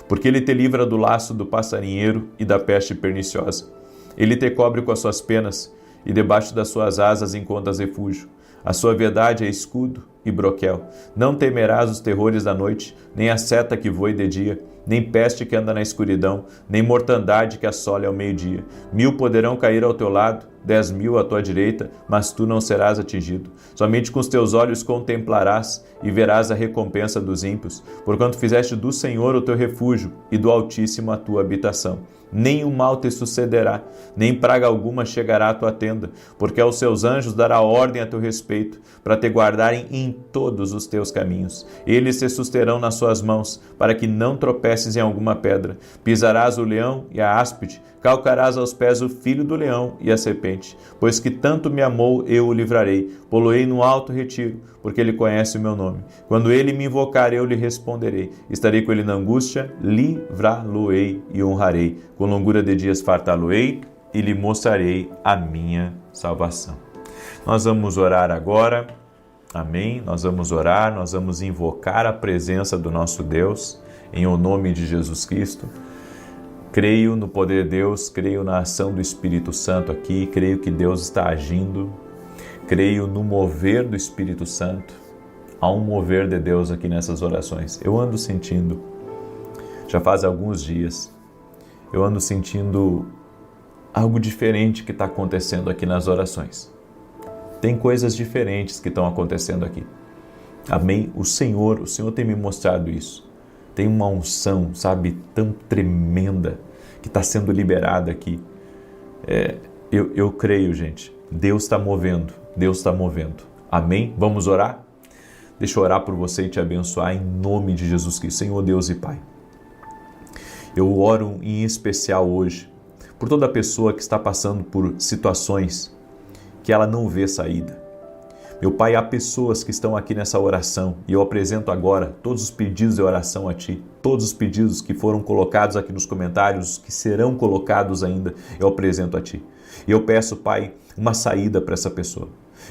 Porque Ele te livra do laço do passarinheiro e da peste perniciosa. Ele te cobre com as suas penas, e debaixo das suas asas encontras refúgio. A sua verdade é escudo e broquel. Não temerás os terrores da noite, nem a seta que voe de dia, nem peste que anda na escuridão, nem mortandade que assole ao meio-dia. 1000 poderão cair ao teu lado, 10.000 à tua direita, mas tu não serás atingido. Somente com os teus olhos contemplarás e verás a recompensa dos ímpios, porquanto fizeste do Senhor o teu refúgio e do Altíssimo a tua habitação. Nem o mal te sucederá, nem praga alguma chegará à tua tenda, porque aos seus anjos dará ordem a teu respeito, para te guardarem em todos os teus caminhos. Eles se susterão nas suas mãos, para que não tropeces em alguma pedra. Pisarás o leão e a áspide, calcarás aos pés o filho do leão e a serpente. Pois que tanto me amou, eu o livrarei, poloei no alto retiro, porque ele conhece o meu nome. Quando ele me invocar, eu lhe responderei. Estarei com ele na angústia, livrá-lo-ei e honrarei. Com longura de dias fartá-lo-ei e lhe mostrarei a minha salvação. Nós vamos orar agora, amém? Nós vamos orar, nós vamos invocar a presença do nosso Deus, em o nome de Jesus Cristo. Creio no poder de Deus, creio na ação do Espírito Santo aqui, creio que Deus está agindo, creio no mover do Espírito Santo. Há um mover de Deus aqui nessas orações. Eu ando sentindo, já faz alguns dias, eu ando sentindo algo diferente que está acontecendo aqui nas orações. Tem coisas diferentes que estão acontecendo aqui. Amém? O Senhor tem me mostrado isso. Tem uma unção, sabe, tão tremenda que está sendo liberada aqui. Eu creio, gente. Deus está movendo. Deus está movendo. Amém? Vamos orar? Deixa eu orar por você e te abençoar em nome de Jesus Cristo. Senhor Deus e Pai, eu oro em especial hoje por toda pessoa que está passando por situações que ela não vê saída. Meu Pai, há pessoas que estão aqui nessa oração e eu apresento agora todos os pedidos de oração a Ti, todos os pedidos que foram colocados aqui nos comentários, que serão colocados ainda, eu apresento a Ti. E eu peço, Pai, uma saída para essa pessoa.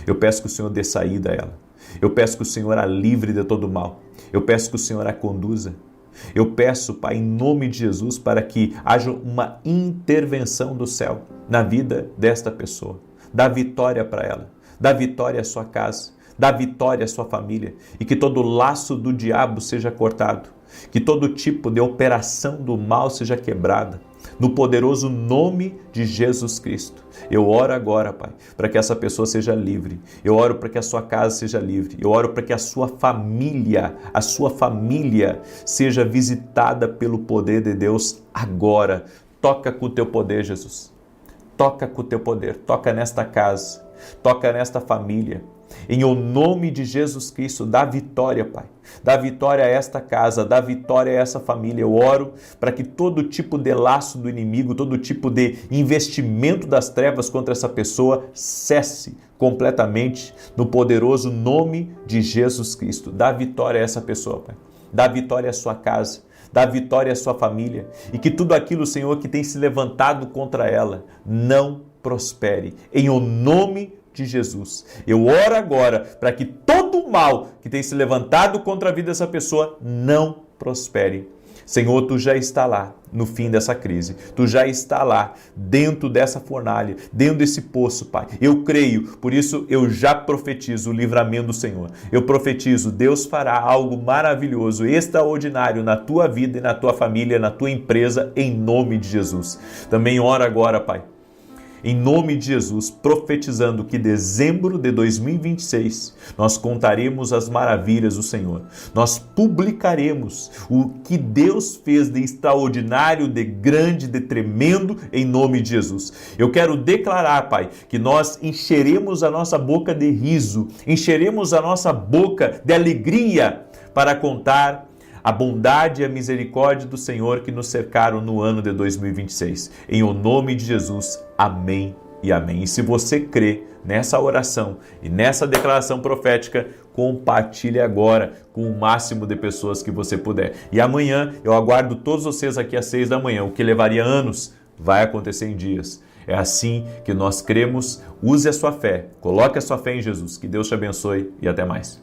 Eu peço que o Senhor dê saída a ela. Eu peço que o Senhor a livre de todo mal. Eu peço que o Senhor a conduza. Eu peço, Pai, em nome de Jesus, para que haja uma intervenção do céu na vida desta pessoa. Dá vitória para ela, dá vitória à sua casa, dá vitória à sua família e que todo laço do diabo seja cortado, que todo tipo de operação do mal seja quebrada. No poderoso nome de Jesus Cristo, eu oro agora, Pai, para que essa pessoa seja livre. Eu oro para que a sua casa seja livre. Eu oro para que a sua família seja visitada pelo poder de Deus agora. Toca com o teu poder, Jesus. Toca com o teu poder. Toca nesta casa. Toca nesta família. Em o nome de Jesus Cristo, dá vitória, Pai. Dá vitória a esta casa, dá vitória a essa família. Eu oro para que todo tipo de laço do inimigo, todo tipo de investimento das trevas contra essa pessoa cesse completamente no poderoso nome de Jesus Cristo. Dá vitória a essa pessoa, Pai. Dá vitória à sua casa. Dá vitória à sua família. E que tudo aquilo, Senhor, que tem se levantado contra ela, não prospere. Em o nome de Jesus. Eu oro agora para que todo o mal que tem se levantado contra a vida dessa pessoa não prospere. Senhor, Tu já está lá no fim dessa crise. Tu já está lá dentro dessa fornalha, dentro desse poço, Pai. Eu creio, por isso eu já profetizo o livramento do Senhor. Eu profetizo, Deus fará algo maravilhoso, extraordinário na tua vida e na tua família, na tua empresa, em nome de Jesus. Também oro agora, Pai, em nome de Jesus, profetizando que dezembro de 2026 nós contaremos as maravilhas do Senhor. Nós publicaremos o que Deus fez de extraordinário, de grande, de tremendo, em nome de Jesus. Eu quero declarar, Pai, que nós encheremos a nossa boca de riso, encheremos a nossa boca de alegria para contar a bondade e a misericórdia do Senhor que nos cercaram no ano de 2026. Em o nome de Jesus, amém e amém. E se você crê nessa oração e nessa declaração profética, compartilhe agora com o máximo de pessoas que você puder. E amanhã eu aguardo todos vocês aqui às 6 da manhã. O que levaria anos vai acontecer em dias. É assim que nós cremos. Use a sua fé. Coloque a sua fé em Jesus. Que Deus te abençoe e até mais.